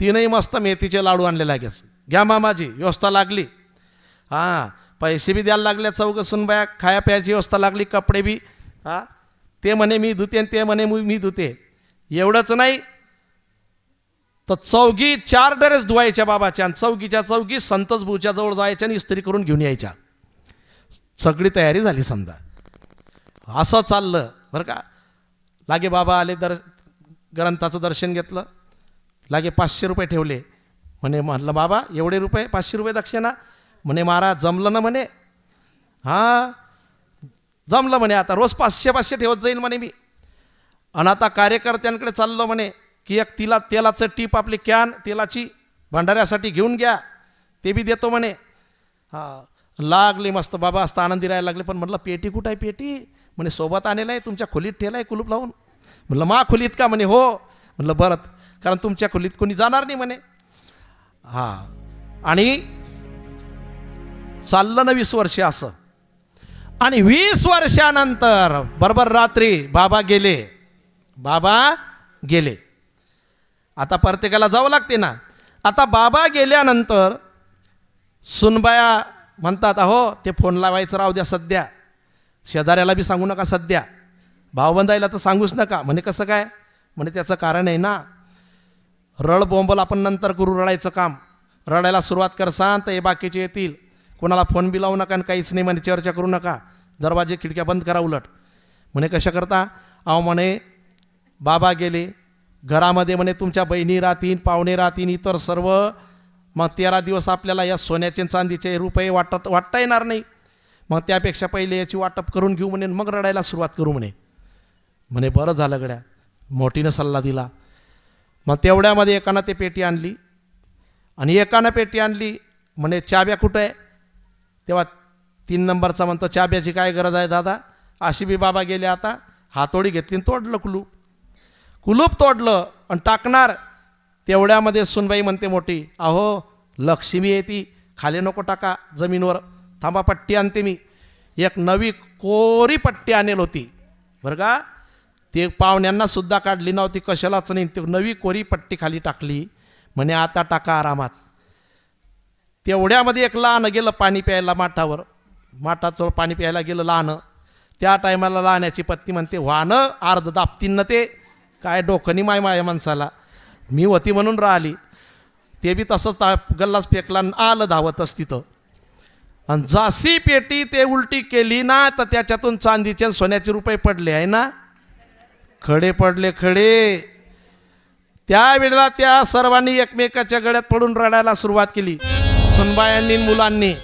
A: तिनंही मस्त मेथीचे लाडू आणले लागेच. घ्या मामाजी, व्यवस्था लागली. हां, पैसे बी द्यायला लागले. चौघ सुनबाया, खाया प्यायची व्यवस्था लागली, कपडे बी. हां, ते म्हणे मी धुते आणि ते म्हणे मी धुते. एवढंच नाही तर 4 ड्रेस धुवायच्या बाबाच्या, आणि 4च्या संतोष भाऊच्या जवळ जायच्या आणि इस्त्री करून घेऊन यायच्या. सगळी तयारी झाली समजा. असं चाललं बरं का. लागे बाबा आले, ग्रंथाचं दर्शन घेतलं. लागे 500 रुपये ठेवले. म्हणलं बाबा एवढे रुपये, 500 रुपये दक्षिणा? म्हणे महाराज जमलं ना म्हणे. हां जमलं म्हणे. आता रोज 500 ठेवत जाईल म्हणे मी. आणि आता कार्यकर्त्यांकडे चाललो म्हणे की एक तेलाचं टीप, आपली कॅन तेलाची भंडाऱ्यासाठी घेऊन घ्या, ते बी देतो म्हणे. हां लागली मस्त बाबा, असता आनंदी राहायला लागले. पण म्हटलं पेटी कुठं आहे? पेटी म्हणे सोबत आणलेलं आहे, तुमच्या खोलीत ठेला आहे कुलूप लावून. म्हटलं मा खोलीत का? म्हणे हो. म्हटलं बरं, कारण तुमच्या खोलीत कोणी जाणार नाही म्हणे. हां, आणि चाललं ना 20 वर्ष असं. आणि 20 वर्षानंतर बरोबर रात्री बाबा गेले. आता प्रत्येकाला जावं लागते ना. आता बाबा गेल्यानंतर सुनबाया म्हणतात, अहो ते फोन लावायचं राहू द्या सध्या, शेजाऱ्याला बी सांगू नका सध्या, भावबंदायला तर सांगूच नका. म्हणे कसं काय? म्हणे त्याचं कारण आहे ना, रड बोंबल आपण नंतर करू. रडायचं काम, रडायला सुरुवात करसान तर हे बाकीचे येतील. कोणाला फोन बी लावू नका आणि काहीच नाही म्हणे, चर्चा करू नका, दरवाजे खिडक्या बंद करा उलट. म्हणे कशा करता? अहो म्हणे बाबा गेले, घरामध्ये म्हणे तुमच्या बहिणी राहतील, पाहुणे राहतील, इतर सर्व. मग 13 दिवस आपल्याला या सोन्याचे चांदीचे रुपये वाटता येणार नाही. मग त्यापेक्षा पहिले याची वाटप करून घेऊ म्हणे, मग रडायला सुरुवात करू म्हणे. म्हणे बरं झालं गड्या, मोठीनं सल्ला दिला. मग तेवढ्यामध्ये एकानं ते पेटी आणली आणि एकानं पेटी आणली. म्हणे चाब्या कुठं आहे? तेव्हा 3 नंबरचा म्हणतो चाब्याची काय गरज आहे दादा? अशी बी बाबा गेले. आता हातोडी घेतली, तोडलं कुलूप तोडलं आणि टाकणार. तेवढ्यामध्ये सुनबाई म्हणते मोठी, अहो लक्ष्मी येते, खाली नको टाका जमीनवर, थांबा पट्टी आणते मी. एक नवी कोरी पट्टी आणेल होती बरं का. ते पाहुण्यांना सुद्धा काढली नव्हती, कशालाच नाही. ते नवी कोरी पट्टी खाली टाकली. म्हणे आता टाका आरामात. तेवढ्यामध्ये एक लहान गेलं पाणी प्यायला माठावर. माठाचं पाणी प्यायला गेलं लहान. त्या टायमाला लहाण्याची पत्नी म्हणते, व्हानं अर्ध दाबतीन ना ते, काय डोकं नाही माय माणसाला. मी होती म्हणून राहिली. ते बी तसंच गल्लाच फेकला, आलं धावतच तिथं. आणि जासी पेटी ते उलटी केली ना, तर त्याच्यातून चांदीचे सोन्याचे रुपये पडले आहे ना, खडे पडले खडे. त्यावेळेला त्या सर्वांनी एकमेकाच्या गळ्यात पडून रडायला सुरुवात केली, सुनबायांनी मुलांनी.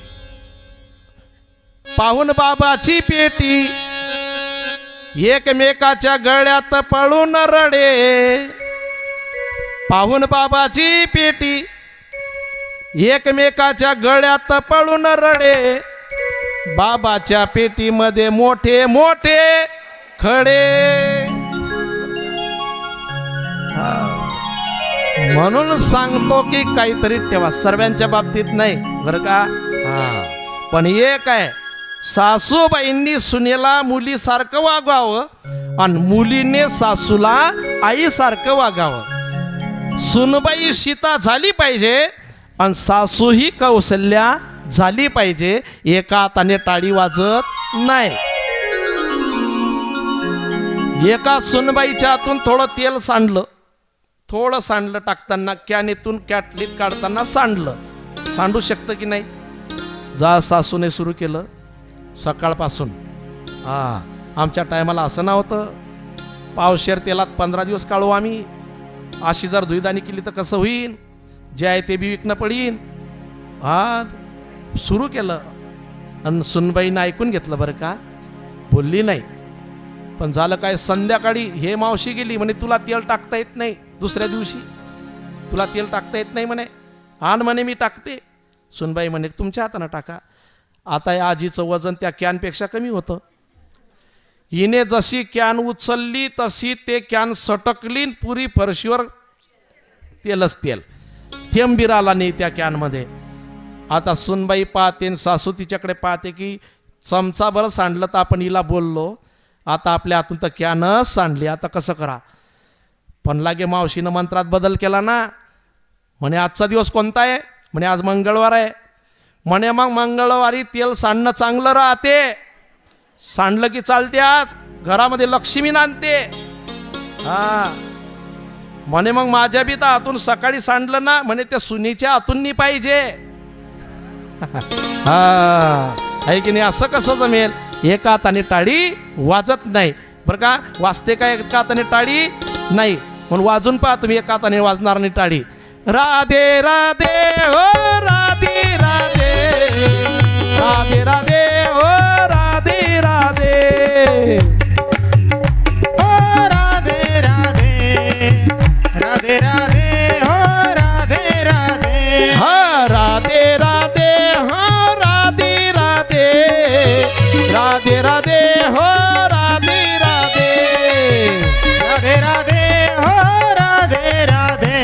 A: पाहून बाबाची पेटी एकमेकाच्या गळ्यात पडून रडे. पाहून बाबाची पेटी एकमेकाच्या गळ्यात पडून रडे. बाबाच्या पेटीमध्ये मोठे मोठे खडे. म्हणून सांगतो की काहीतरी ठेवा, सर्वांच्या बाबतीत नाही बरं का. पण एक आहे, सासूबाईंनी सुनेला मुलीसारखं वागावं आणि मुलीने सासूला आईसारखं वागावं. सुनबाई सीता झाली पाहिजे आणि सासू ही कौशल्या झाली पाहिजे. एका हाताने टाळी वाजत नाही. एका सुनबाईच्या हातून थोडं तेल सांडलं, थोडं सांडलं टाकताना, कॅनेतून कॅटलीत काढताना सांडलं. सांडू शकतं की नाही? जा सासूने सुरू केलं सकाळपासून. आमच्या टायमाला असं नव्हतं. पावशेर तेलात 15 दिवस काढू आम्ही. अशी जर धुईदानी केली तर कसं होईन, जे आहे ते बी विकणं पडीन. सुरू केलं आणि सुनबाईनं ऐकून घेतलं बरं का, बोलली नाही. पण झालं काय, संध्याकाळी हे मावशी गेली म्हणे तुला तेल टाकता येत नाही. दुसऱ्या दिवशी तुला तेल टाकता येत नाही म्हणे. आण म्हणे मी टाकते. सुनबाई म्हणे तुमच्या हातानं टाका. आता या आजीचं वजन त्या कॅनपेक्षा कमी होतं. हिने जशी कॅन उचलली तशी ते कॅन सटकली, पुरी फरशीवर तेलच तेल, थेंब बिराला नाही त्या कॅनमध्ये. आता सुनबाई पाहते, सासू तिच्याकडे पाहते की चमचा बरं सांडलं तर आपण हिला बोललो, आता आपल्या हातून तर कॅनच सांडली, आता कसं करा. पण लागे मावशीनं मंत्रात बदल केला ना. म्हणे आजचा दिवस कोणता आहे, म्हणे आज मंगळवार आहे. म्हणे मग मंगळवारी तेल सांडणं चांगलं राहते, सांडलं की चालते. आज घरामध्ये लक्ष्मी नांदते. म्हणे मग माझ्या बी तर हातून सकाळी सांडलं ना, म्हणे त्या सुनीच्या हातून नाही पाहिजे. आहे की नाही, असं कसं जमेल. एका हाताने टाळी वाजत नाही बरं का, वाजते का एका हाताने टाळी नाही. म्हणून वाजून पहा तुम्ही, एका हाताने वाजणार नाही टाळी. राधे राधे हो राधे राधे, राधे राधे हो राधे राधे,
B: हो राधे राधे, राधे राधे हो राधे राधे.
A: राधे राधे हो राधे राधे, राधे राधे हो राधे राधे,
B: राधे राधे हो राधे राधे,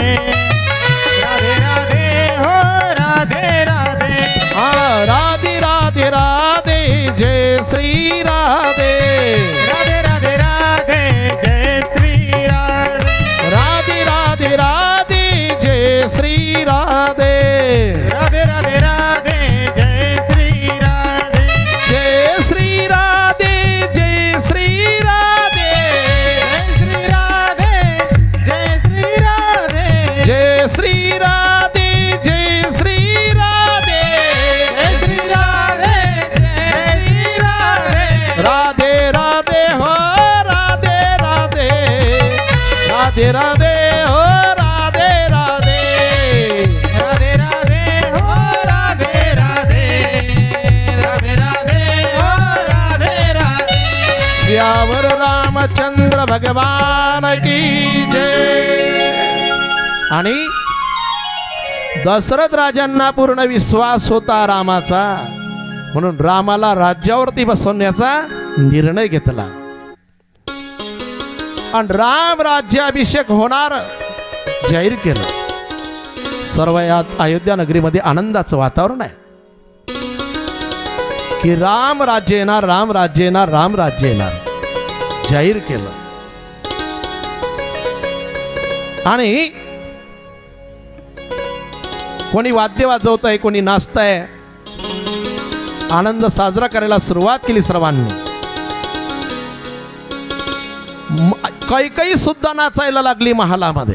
B: राधे राधे हो राधे राधे.
A: राधे राधे राधे जय श्री राधे,
B: राधे राधे राधे जय श्री राधे,
A: राधे राधे राधे जय श्री राधे,
B: राधे राधे राधे जय श्री राधे,
A: जय श्री राधे, जय श्री राधे,
B: जय श्री राधे, जय श्री राधे,
A: जय श्री राधे, जय श्री राधे,
B: जय श्री राधे,
A: राधे राधे हो राधे राधे, राधे राधे हो राधे राधे,
B: राधे राधे हो राधे राधे, राधे राधे हो राधे राधे.
A: सियावर रामचंद्र भगवान की जय. आणि दशरथ राजांना पूर्ण विश्वास होता रामाचा, म्हणून रामाला राज्यावरती बसवण्याचा निर्णय घेतला. आणि राम राज्याभिषेक होणार जाहीर केलं. सर्व या अयोध्या नगरीमध्ये आनंदाचं वातावरण आहे की राम राज्य येणार, राम राज्य येणार, राम राज्य येणार जाहीर केलं. आणि कोणी वाद्य वाजवत आहे, कोणी नाचत आहे, आनंद साजरा करायला सुरुवात केली सर्वांनी. कैकई सुद्धा नाचायला लागली महालामध्ये,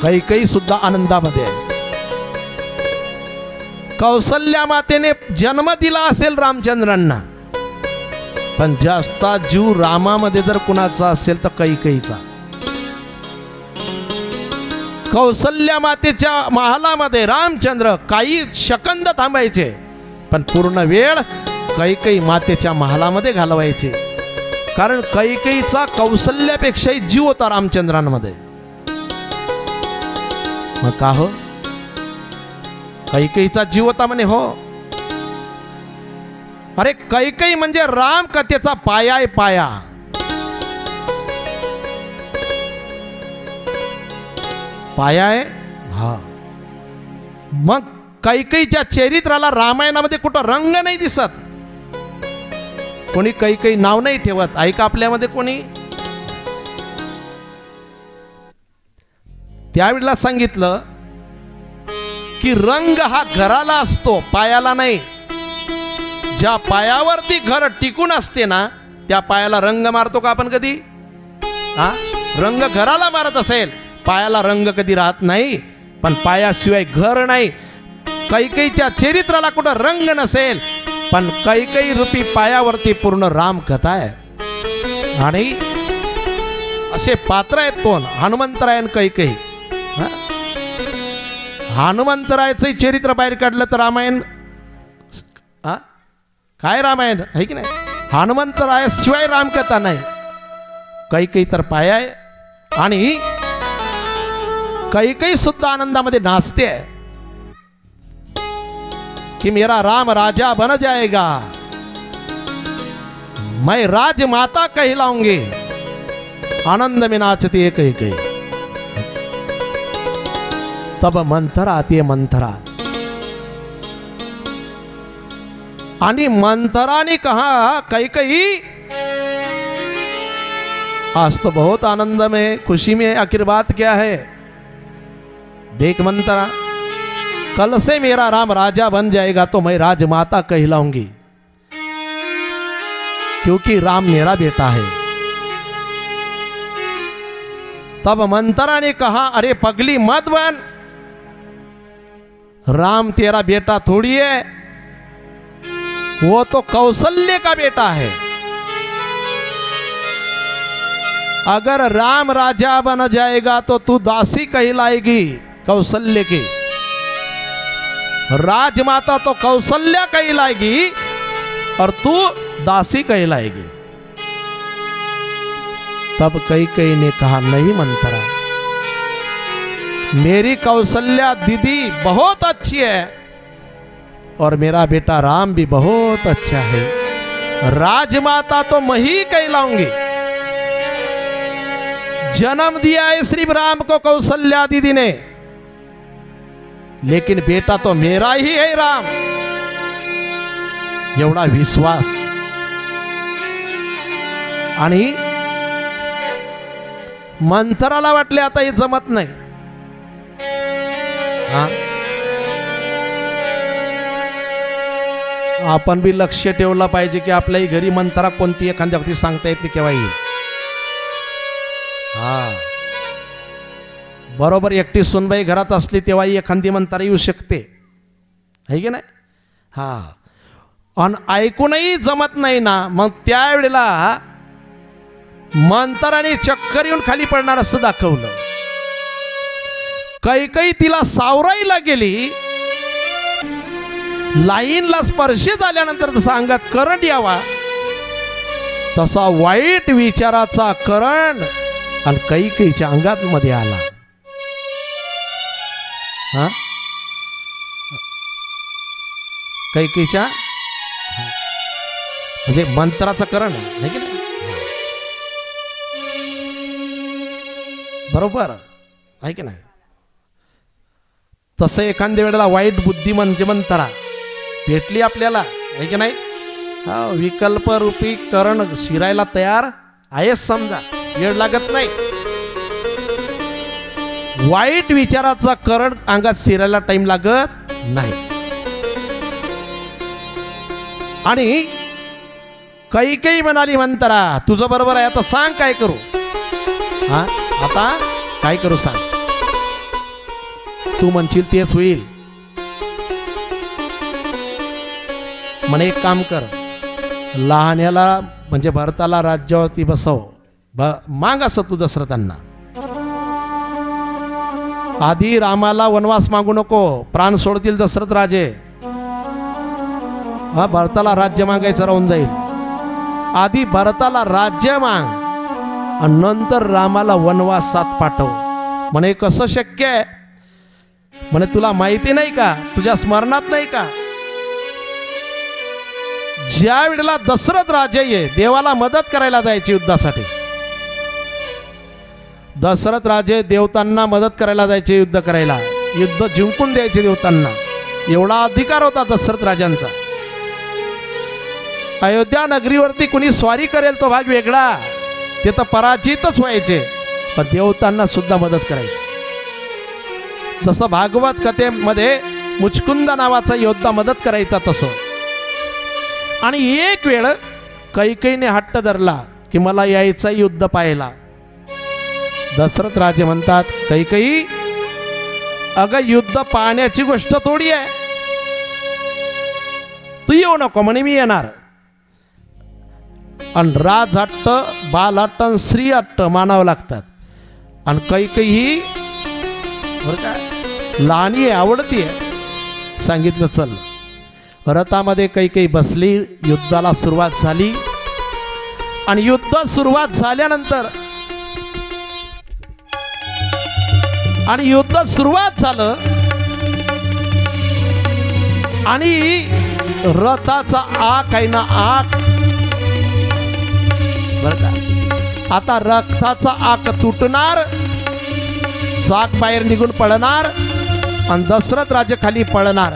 A: कैकई सुद्धा आनंदामध्ये आहे. कौसल्या मातेने जन्म दिला असेल रामचंद्रांना, पण जास्त जीव रामामध्ये जर कुणाचा असेल तर कैकईचा. कौसल्या मातेच्या महालामध्ये रामचंद्र काही सेकंद थांबायचे, पण पूर्ण वेळ कैकई मातेच्या महालामध्ये घालवायचे. कारण कैकईचा कौसल्यापेक्षाही जीव होता रामचंद्रांमध्ये. मग का हो, कैकईचा जीव होता म्हणे. हो, अरे कैकई म्हणजे राम कथेचा पाया आहे, पाया. पाया आहे हा. मग कैकईच्या चरित्राला रामायणामध्ये कुठं रंग नाही दिसत. कोणी कैकई नाव नाही ठेवत. ऐका आपल्यामध्ये कोणी. त्यावेळेला सांगितलं की रंग हा घराला असतो, पायाला नाही. ज्या पायावरती घर टिकून असते ना, त्या पायाला रंग मारतो का आपण कधी? रंग घराला मारत असेल, पायाला रंग कधी राहत नाही. पण पायाशिवाय घर नाही. कैकेयीच्या चरित्राला कुठं रंग नसेल, पण कैकेयी रूपी पायावरती पूर्ण राम कथा आहे. आणि असे पात्र आहेत कोण? हनुमंतराय आणि कैकेयी. हनुमंतरायचं चरित्र बाहेर काढलं तर रामायण काय रामायण आहे की नाही. हनुमंतराय शिवाय रामकथा नाही. कैकेयी तर पाया आहे. आणि कैकेयी सुद्धा आनंदामध्ये नाचते आहे कि मेरा राम राजा बन जाएगा, मैं राजमाता कहलाऊंगी. आनंद में नाचती है कैकेयी. तब मंथरा आती है, मंथरा. आणि मंथरा ने कहा कैकेयी आज तो बहुत आनंद में खुशी में, आखिर बात क्या है? देख मंथरा, कल से मेरा राम राजा बन जाएगा तो मैं राजमाता कहलाऊंगी, क्योंकि राम मेरा बेटा है. तब मंथरा ने कहा अरे पगली मत बन, राम तेरा बेटा थोड़ी है, वो तो कौशल्य का बेटा है. अगर राम राजा बन जाएगा तो तू दासी कहलाएगी कौशल्य की. राजमाता तो कौशल्या कहलाएगी और तू दासी कहलाएगी. तब कैकेयी ने कहा नहीं मंथरा, मेरी कौशल्या दीदी बहुत अच्छी है और मेरा बेटा राम भी बहुत अच्छा है. राजमाता तो मैं ही कहलाऊंगी. जन्म दिया है श्री राम को कौशल्या दीदी ने, लेकिन बेटा तो मेरा ही है राम. एवढा विश्वास. आणि मंथराला वाटले आता हे जमत नाही. आपण बी लक्ष ठेवलं पाहिजे की आपल्याही घरी मंथरा कोणती एखाद्या वक्ती सांगता येत नाही केव्हा येईल. बरोबर एकटी सुनबाई घरात असली तेव्हाही एखादी मंथरा येऊ शकते, है की नाही. आणि ऐकूनही जमत नाही ना, मग त्यावेळेला मंथराने चक्कर येऊन खाली पडणार असं दाखवलं. कैकेयी तिला सावरायला गेली. लाईनला स्पर्श झाल्यानंतर जसा अंगात करंट यावा तसा वाईट विचाराचा करंट आणि कैकेयीच्या अंगात मध्ये आला. कैकेयीच्या म्हणजे मंत्राचा करण आहे की नाही. बरोबर आहे की नाही. तसं एखाद्या वेळेला वाईट बुद्धी म्हणजे मंत्रा भेटली आपल्याला, आहे की नाही. विकल्प रूपी करण शिरायला तयार आहेच समजा, वेळ लागत नाही. वाईट विचाराचा करण अंगात शिरायला टाइम लागत नाही. आणि कैकेयी म्हणाली मंथरा तुझं बरोबर आहे, आता सांग काय करू. आता काय करू सांग. तू म्हणशील तेच होईल. म्हणे एक काम कर, लहान्याला म्हणजे भरताला राज्यावरती बसव, माग असं तू दशरथांना. आधी रामाला वनवास मागू नको, प्राण सोडतील दशरथ राजे. भरताला राज्य मागायचं राहून जाईल. आधी भरताला राज्य माग आणि नंतर रामाला वनवासात पाठव. म्हणे कसं शक्य आहे. म्हणे तुला माहिती नाही का, तुझ्या स्मरणात नाही का, ज्या वेळेला दशरथ राजे ये देवाला मदत करायला जायची युद्धासाठी. दशरथ राजे देवतांना मदत करायला जायचे, युद्ध करायला, युद्ध जिंकून द्यायचे देवतांना. एवढा अधिकार होता दशरथ राजांचा. अयोध्या नगरीवरती कुणी स्वारी करेल तो भाग वेगळा, ते तर पराजितच व्हायचे, पण देवतांना सुद्धा मदत करायची. जसं भागवत कथेमध्ये मुचकुंद नावाचा योद्धा मदत करायचा तसं. आणि एक वेळ कैकेयीने हट्ट धरला की मला यायचं युद्ध पाहायला. दशरथ राजे म्हणतात कैकेयी अगं युद्ध पाहण्याची गोष्ट थोडी आहे, तू येऊ नको म्हणे, मी येणार. आणि राज हट्ट, बाल हट्ट आणि स्त्री हट्ट मानावं लागतात. आणि काही ही बरं का लहानी आहे, आवडती आहे. सांगितलं चल. रथामध्ये काही बसली. युद्धाला सुरुवात झाली. आणि युद्ध सुरुवात झाल्यानंतर युद्ध सुरुवात झालं आणि रथाचा आक आहे ना, आक बर का, आता रथाचा आक तुटणार, चाक बाहेर निघून पडणार आणि दशरथ राजे खाली पडणार.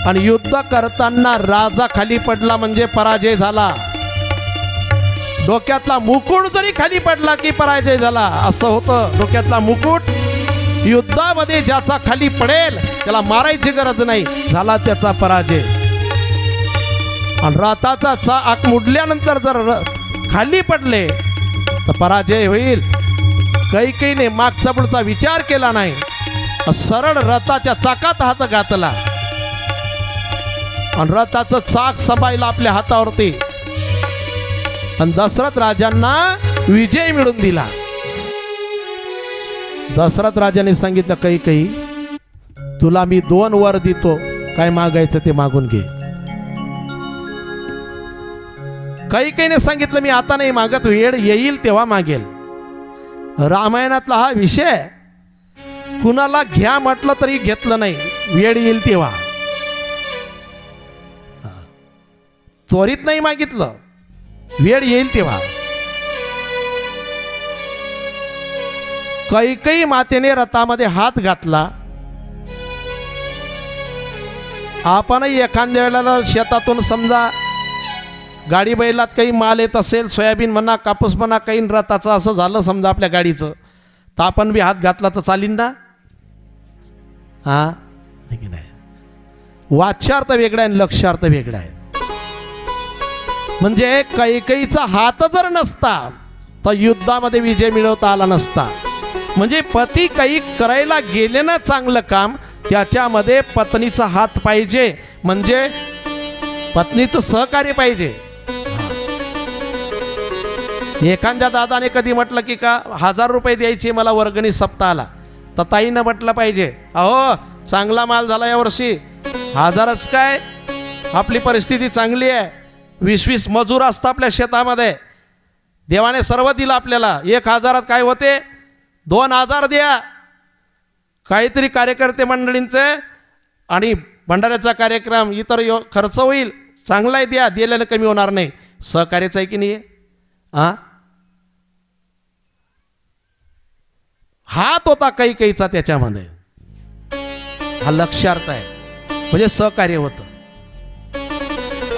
A: आणि युद्ध करताना राजा खाली पडला म्हणजे पराजय झाला. डोक्यातला मुकुट जरी खाली पडला की पराजय झाला, असं होतं. डोक्यातला मुकुट युद्धामध्ये ज्याचा खाली पडेल त्याला मारायची गरज नाही, झाला त्याचा पराजय. आणि रथाचा चाक मुडल्यानंतर जर खाली पडले तर पराजय होईल. कैकेयीने मागचा पुढचा विचार केला नाही, सरळ रथाच्या चाकात हात घातला आणि रथाचं चाक सबायला आपल्या हातावरती आणि दशरथ राजांना विजय मिळवून दिला. दशरथ राजाने सांगितलं, कैकेयी तुला मी 2 वर देतो, काय मागायचं ते मागून घे. कैकेयीने सांगितलं, मी आता नाही मागत, वेळ येईल तेव्हा मागेल. रामायणातला हा विषय, कुणाला घ्या म्हटलं तरी घेतलं नाही, वेळ येईल तेव्हा. त्वरित नाही मागितलं, वेळ येईल तेव्हा. कैकेयी मातेने रथामध्ये हात घातला. आपणही एखाद्या वेळेला शेतातून समजा गाडी बैलात काही माल येत असेल, सोयाबीन म्हणा, कापूस म्हणा, काही रथाचं असं झालं समजा आपल्या गाडीचं, तर आपण बी हात घातला तर चालीन ना? हा की नाही? वाच्यार्थ वेगळा आहे, लक्ष्यार्थ वेगळा आहे. म्हणजे कैकेयीचा हात जर नसता तर युद्धामध्ये विजय मिळवता आला नसता. म्हणजे पती काही करायला गेले ना चांगलं काम, त्याच्यामध्ये पत्नीचा हात पाहिजे, म्हणजे पत्नीचं सहकार्य पाहिजे. एखाद्या दादाने कधी म्हटलं की का 1000 रुपये द्यायचे मला वर्गणी सप्ताहाला, तर ताईनं म्हटलं पाहिजे, अहो चांगला माल झाला यावर्षी, 1000च काय, आपली परिस्थिती चांगली आहे, 20-20 मजूर असतात आपल्या शेतामध्ये, देवाने सर्व दिलं आपल्याला, 1000 काय होते, 2000 द्या. काहीतरी कार्यकर्ते मंडळींचे आणि भंडाऱ्याचा कार्यक्रम, इतर खर्च होईल, चांगला आहे, द्या, दिल्यानं कमी होणार नाही. सहकार्याचं आहे की नाही? हात होता कैकेयीचा त्याच्यामध्ये, हा लक्ष्यार्थ आहे, म्हणजे सहकार्य होतं.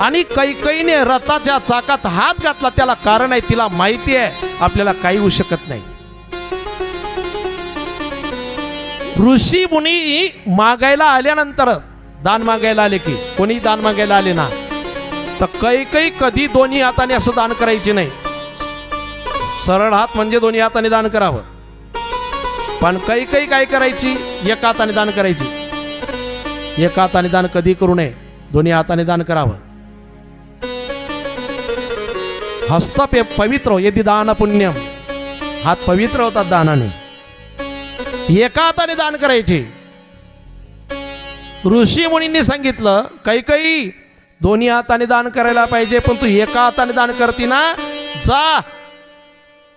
A: आणि कैकेयीने रथाच्या चाकात हात घातला, त्याला कारण आहे, तिला माहिती आहे आपल्याला काही होऊ शकत नाही. ऋषी मुनी मागायला आल्यानंतर, दान मागायला आले की, कोणी दान मागायला आले ना, तर कैकेयी कधी दोन्ही हाताने असं दान करायचे नाही. सरळ हात म्हणजे दोन्ही हाताने दान करावं. पण कैकेयी काय करायची, एका हाताने दान करायची. एका हाताने दान कधी करू नये, दोन्ही हाताने दान करावं. हस्त पवित्र यदि दान पुण्यम, हात पवित्र होतात दानाने. एका हाताने दान करायचे. ऋषी मुनींनी सांगितलं, कैकेयी दोन्ही हाताने दान करायला पाहिजे, पण तू एका हाताने दान करती ना, जा,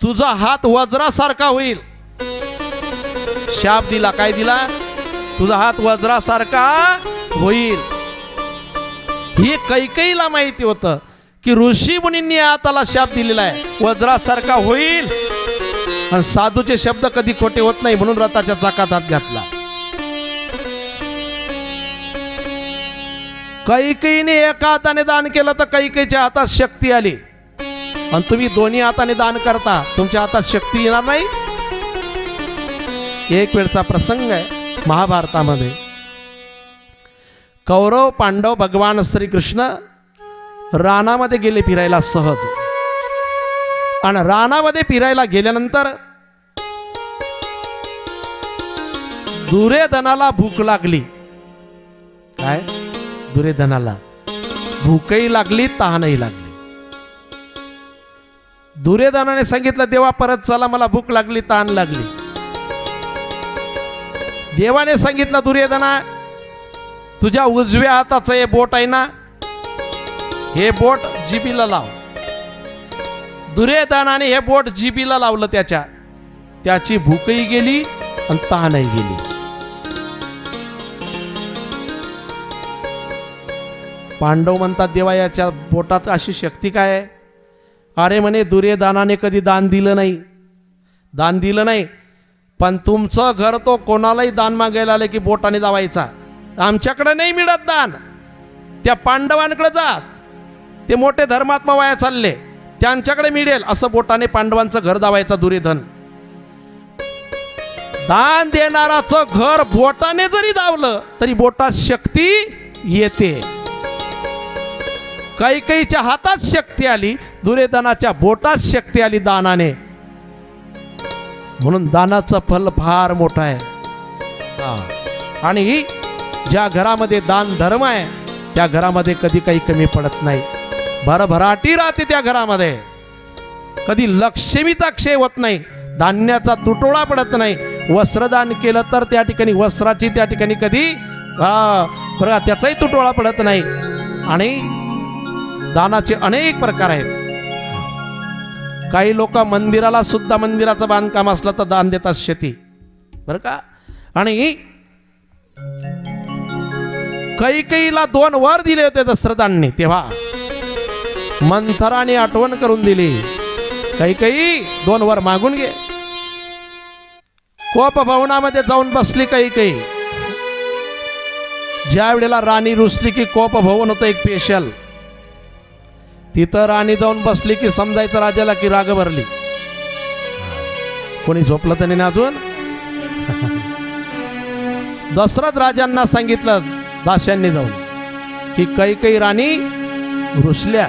A: तुझा हात वज्रासारखा होईल. शाप दिला, काय दिला, तुझा हात वज्रासारखा होईल. हे कैकेयीला माहिती होतं की ऋषी मुनींनी हाताला शाप दिलेला आहे, वज्रासारखा होईल. आणि साधूचे शब्द कधी खोटे होत नाही, म्हणून रथाच्या चाकात हात घातला. कैकेयीने एका हाताने दान केलं तर कैकेयीच्या हातात शक्ती आली. आणि तुम्ही दोन्ही हाताने दान करता, तुमच्या हातात शक्ती येणार नाही. एक वेळचा प्रसंग आहे महाभारतामध्ये. कौरव पांडव भगवान श्रीकृष्ण रानामध्ये गेले फिरायला सहज. आणि रानामध्ये फिरायला गेल्यानंतर दुर्योधनाला भूक लागली. काय? दुर्योधनाला भूकही लागली, तहानही लागली. दुर्योधनाने सांगितलं, देवा परत चला, मला भूक लागली, तहान लागली. देवाने सांगितलं, दुर्योधना तुझ्या उजव्या हाताचं हे बोट आहे ना, हे बोट जिभीला लाव. दुर्योधनाने हे बोट जिभीला लावलं, त्याची भूकही गेली आणि तहानही गेली. पांडव म्हणतात, देवा याच्या बोटात अशी शक्ती काय आहे? अरे म्हणे, दुर्योधनाने कधी दान दिलं नाही, पण तुमचं घर तो कोणालाही दान मागायला आले की बोटाने दावायचा. आमच्याकडे नाही मिळत दान, त्या पांडवांकडे जा, ते मोठे धर्मात्मा वाया चालले, त्यांच्याकडे मिळेल असं बोटाने पांडवांचं घर दावायचा दुर्योधन. दान देणाराचं घर बोटाने जरी दावलं तरी बोटात शक्ती येते. कैकेयीच्या हातात शक्ती आली, दुर्योधनाच्या बोटात शक्ती आली दानाने. म्हणून दानाचं फल फार मोठं आहे. आणि ज्या घरामध्ये दान धर्म आहे त्या घरामध्ये कधी काही कमी पडत नाही, भरभराटी राहते त्या घरामध्ये. कधी लक्ष्मीचा क्षय होत नाही, धान्याचा तुटवडा पडत नाही. वस्त्रदान केलं तर त्या ठिकाणी वस्त्राची त्या ठिकाणी कधी बघा त्याचाही तुटवडा पडत नाही. आणि दानाचे अनेक प्रकार आहेत. काही लोक मंदिराला सुद्धा, मंदिराचं बांधकाम असलं तर दान देतात शेती, बरं का. आणि कैकेयीला 2 वर दिले होते दशरथांनी, तेव्हा मंथराने आठवण करून दिली, कैकेयी 2 वर मागून घे. कोप भवनामध्ये जाऊन बसली कैकेयी. ज्या वेळेला राणी रुसली की कोप भवन होतं एक स्पेशल, तिथं राणी जाऊन बसली की समजायचं राजाला की राग भरली. कोणी झोपलं तर नाही अजून. दशरथ राजांना सांगितलं दास्यांनी जाऊन की कैकेयी राणी रुसल्या.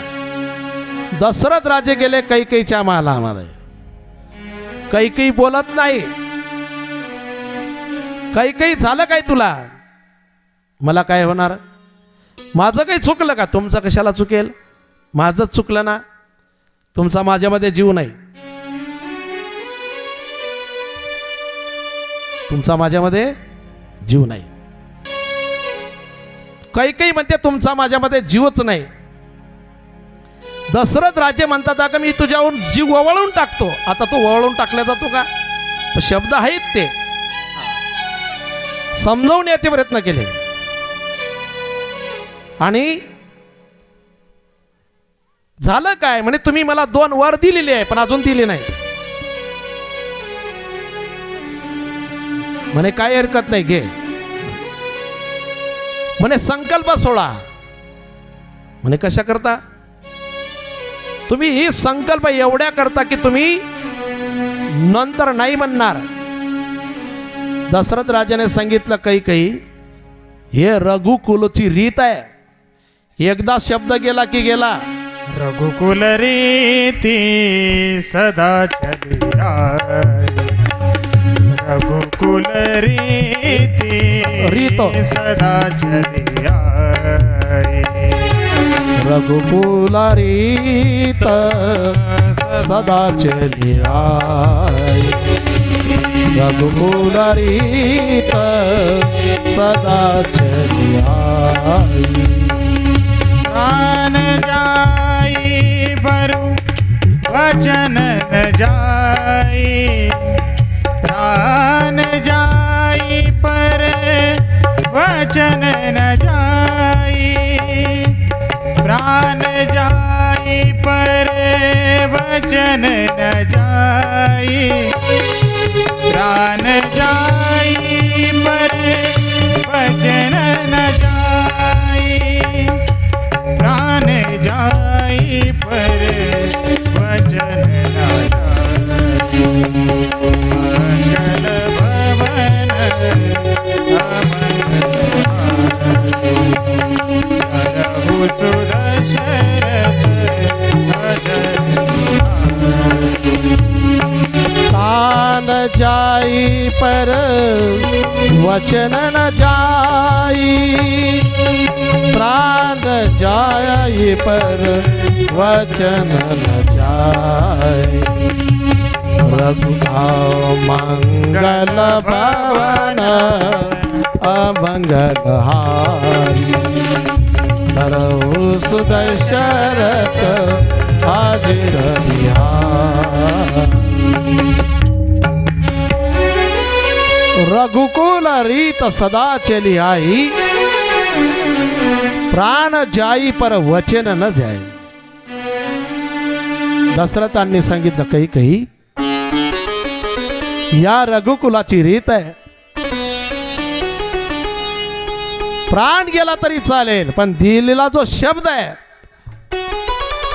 A: दशरथ राजे गेले कैकेयीच्या महालामध्ये. कैकेयी बोलत नाही. कैकेयी झालं काय तुला? मला काय होणार? माझं काही चुकलं का? तुमचं कशाला चुकेल? माझंच चुकलं ना. तुमचा माझ्यामध्ये जीव नाही, तुमचा माझ्यामध्ये जीव नाही. कैकेयी म्हणते तुमचा माझ्यामध्ये जीवच नाही. दशरथ राजे म्हणतात का मी तुझ्याहून जीव वळवून टाकतो. आता तो वळवून टाकला जातो का? शब्द आहेत ते समजवण्याचे प्रयत्न केले. आणि झालं काय म्हणे, तुम्ही मला 2 वर दिलेले आहे पण अजून दिले नाही. म्हणे काय हरकत नाही, घे. म्हणे संकल्प सोडा. म्हणे कशा करता? तुम्ही ही संकल्प एवढ्या करता की तुम्ही नंतर नाही म्हणणार. दशरथ राजाने सांगितलं कैकेयी हे रघुकुलची रीत आहे. एकदा शब्द गेला की गेला.
B: रघुकुल रीती सदा चली आई, रघुकुल रीती
A: रीत
B: सदा चली आई,
A: रघुकुल रीत सदा चली आई, रघुकुल रीत सदा चली आई.
B: प्राण जाई बरु वचन न जाई, प्राण जाई पर वचन न जाई, प्राण जाई पर वचन न जाई, प्राण जाई पर वचन न जाई, प्राण जाई पर वचन न जाई. मंगल भवन अमंगल करहु सुदशरथ अजर.
A: जाई पर वचन न जाई, प्राण जाई पर वचन न जाई। रघुनाथ मंगल भवन अमंगल हारी, धरऊ सुदशरथ हाजिर बिहार। रघुकुल रीत सदा चली आई, प्राण जाई पर वचन न जाई। दशरथांनी सांगितलं काही या रघुकुलाची रीत आहे, प्राण गेला तरी चालेल पण दिलेला जो शब्द आहे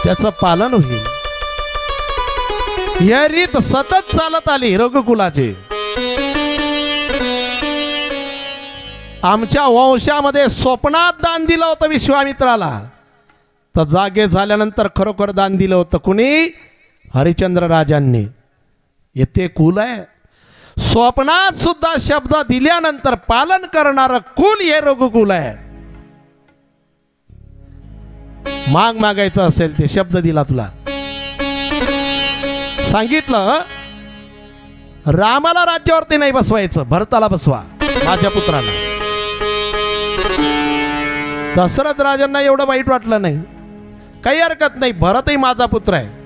A: त्याचं पालन होईल। या रीत सतत चालत आली रघुकुलाची। आमच्या वंशामध्ये स्वप्नात दान दिलं होतं विश्वामित्राला, तर जागे झाल्यानंतर खरोखर दान दिलं होतं कुणी? हरिश्चंद्र राजांनी। येथे कुल आहे, स्वप्नात सुद्धा शब्द दिल्यानंतर पालन करणारं कुल हे रघुकुल आहे। मागायचं असेल ते शब्द दिला तुला, सांगितलं रामाला राज्यावरती नाही बसवायचं, भरताला बसवा माझ्या पुत्राला। दशरथ राजांना एवढं वाईट वाटलं नाही, काही हरकत नाही, भरतही माझा पुत्र आहे।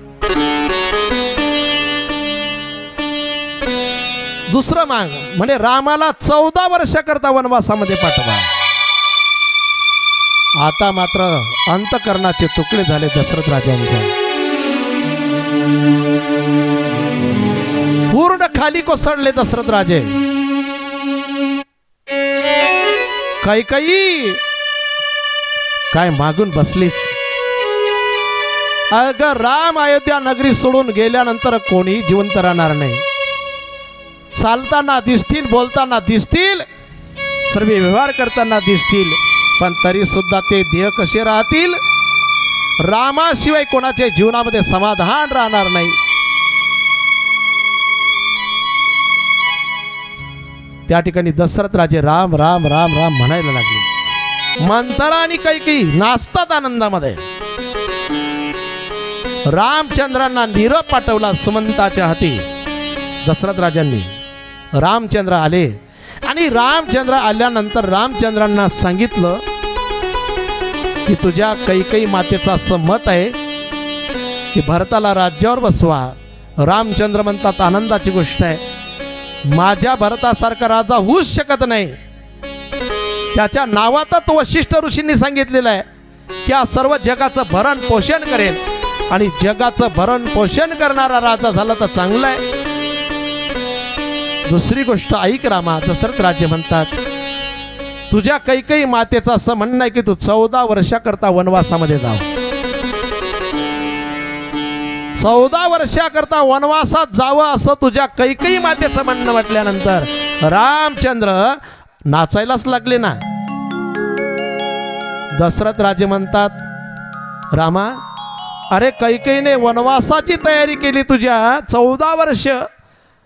A: दुसरं माग म्हणजे रामाला 14 वर्ष करता वनवासामध्ये पाठवा। आता मात्र अंतकरणाचे तुकडे झाले दशरथ राजांच्या, पूर्ण खाली कोसळले दशरथ राजे। कैकेयी काय मागून बसलीस? अगर राम अयोध्या नगरी सोडून गेल्यानंतर कोणी जिवंत राहणार नाही। चालताना दिसतील, बोलताना दिसतील, सर्व व्यवहार करताना दिसतील, पण तरी सुद्धा ते देह कसे राहतील? रामाशिवाय कोणाच्या जीवनामध्ये समाधान राहणार नाही। त्या ठिकाणी दशरथ राजे राम राम राम राम म्हणायला लागले। मंथरा आणि कैकेयी नाचतात आनंदामध्ये। रामचंद्रांना निरोप पाठवला सुमंताच्या हाती दशरथ राजांनी। रामचंद्र आले आणि रामचंद्र आल्यानंतर रामचंद्रांना सांगितलं की तुझ्या कैकेयी मातेचं असं मत आहे की भरताला राज्यावर बसवा। रामचंद्र म्हणतात आनंदाची गोष्ट आहे, माझ्या भरतासारखा राजा होऊच शकत नाही। त्याच्या नावातच वशिष्ठ ऋषींनी सांगितलेलं आहे की हा सर्व जगाचं भरण पोषण करेल, आणि जगाचं भरण पोषण करणारा राजा झाला तर चांगलं आहे। दुसरी गोष्ट ऐक रामा, दशरथ राज्य म्हणतात तुझ्या कैकेयी मातेचं असं म्हणणं आहे की तू 14 वर्षाकरता वनवासामध्ये जाव। 14 वर्षाकरता वनवासात जावं असं तुझ्या कैकेयी मातेचं म्हणणं म्हटल्यानंतर रामचंद्र नाचायलाच लागले ना। दशरथ राजे म्हणतात रामा, अरे कैकेयीने वनवासाची तयारी केली तुझ्या 14 वर्ष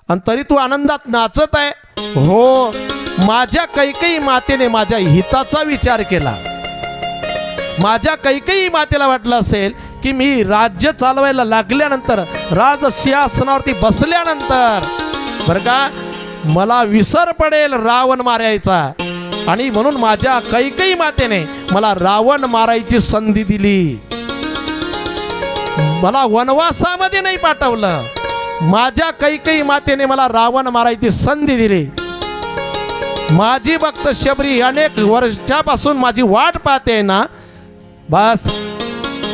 A: आणि तरी तू आनंदात नाचत आहे। हो, माझ्या कैकेयी मातेने माझ्या हिताचा विचार केला। माझ्या कैकेयी मातेला वाटलं असेल की मी राज्य चालवायला लागल्यानंतर, राजसिंहासनावरती बसल्यानंतर बरं का मला विसर पडेल रावण मारायचा, आणि म्हणून माझ्या कैकेयी मातेने मला रावण मारायची संधी दिली। मला वनवासामध्ये नाही पाठवलं, माझ्या कैकेयी मातेने मला रावण मारायची संधी दिली। माझी भक्त शबरी अनेक वर्षापासून माझी वाट पाहते ना, बस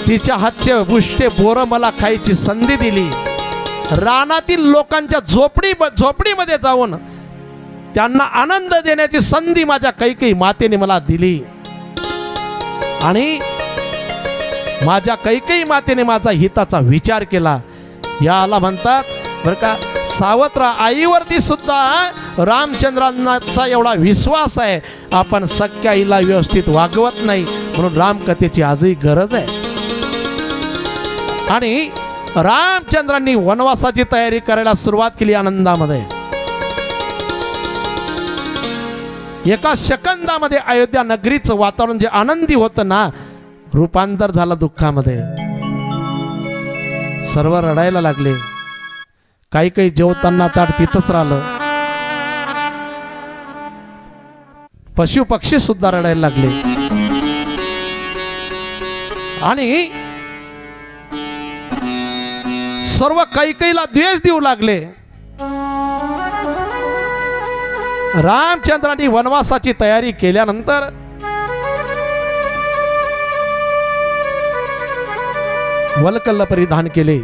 A: तिच्या हातचे बुष्टे बोर मला खायची संधी दिली। रानातील लोकांच्या झोपडीमध्ये जाऊन त्यांना आनंद देण्याची संधी माझ्या कैकेयी मातेने मला दिली, आणि माझ्या कैकेयी मातेने माझा हिताचा विचार केला। याला म्हणतात बरं का सावत्र आईवरती सुद्धा रामचंद्रांचा एवढा विश्वास आहे। आपण सख्या आईला व्यवस्थित वागवत नाही, म्हणून रामकथेची आजही गरज आहे। आणि रामचंद्रांनी वनवासाची तयारी करायला सुरुवात केली आनंदामध्ये। एका सेकंदामध्ये अयोध्या नगरीचं वातावरण जे आनंदी होतं ना, रूपांतर झालं दुःखामध्ये. सर्व रडायला लागले. काही काही जेवताना ताट तिथंच राहिलं. पशु पक्षी सुद्धा रडायला लागले. आणि सर्व कैकेयीला द्वेष देऊ लागले. रामचंद्रांनी वनवासाची तयारी केल्यानंतर वल्कल परिधान केले.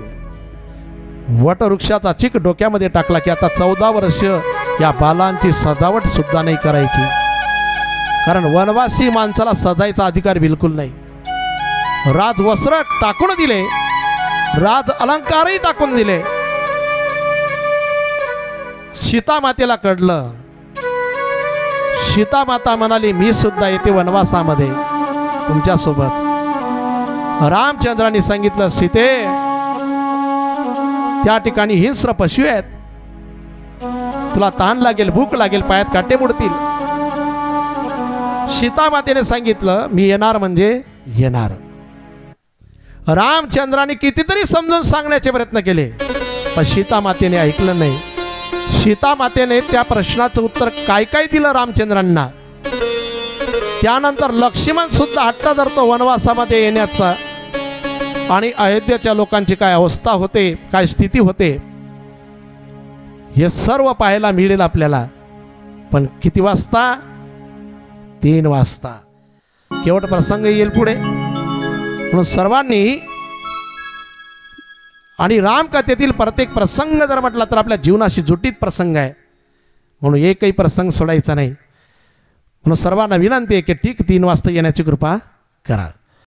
A: वटवृक्षाचा चिक डोक्यामध्ये टाकला की आता 14 वर्ष या बालांची सजावट सुद्धा नाही करायची, कारण वनवासी माणसाला सजायचा अधिकार बिलकुल नाही. राजवस्त्र टाकून दिले, राज अलंकारही टाकून दिले. सीता मातेला कळलं. सीता माता म्हणाली, मी सुद्धा येते वनवासामध्ये तुमच्या सोबत. रामचंद्रांनी सांगितलं, सीते त्या ठिकाणी हिंस्र पशु आहेत, तुला ताण लागेल, भूक लागेल, पायात काटे मोडतील. सीता मातेने सांगितलं, मी येणार म्हणजे येणार. रामचंद्रांनी कितीतरी समजून सांगण्याचे प्रयत्न केले, पण सीता मातेने ऐकलं नाही. सीता मातेने त्या प्रश्नाचं उत्तर काय काय दिलं रामचंद्रांना. त्यानंतर लक्ष्मण सुद्धा हट्ट धरतो वनवासामध्ये येण्याचा. आणि अयोध्येच्या लोकांची काय अवस्था होते, काय स्थिती होते, हे सर्व पाहायला मिळेल आपल्याला. पण किती वाजता? 3 वाजता. केवट प्रसंग येईल पुढे. म्हणून सर्वांनी, आणि रामकथेतील प्रत्येक प्रसंग जर म्हटला तर आपल्या जीवनाशी जुटीत प्रसंग आहे, म्हणून एकही प्रसंग सोडायचा नाही. म्हणून सर्वांना विनंती आहे की ठीक 3 वाजता येण्याची कृपा करा.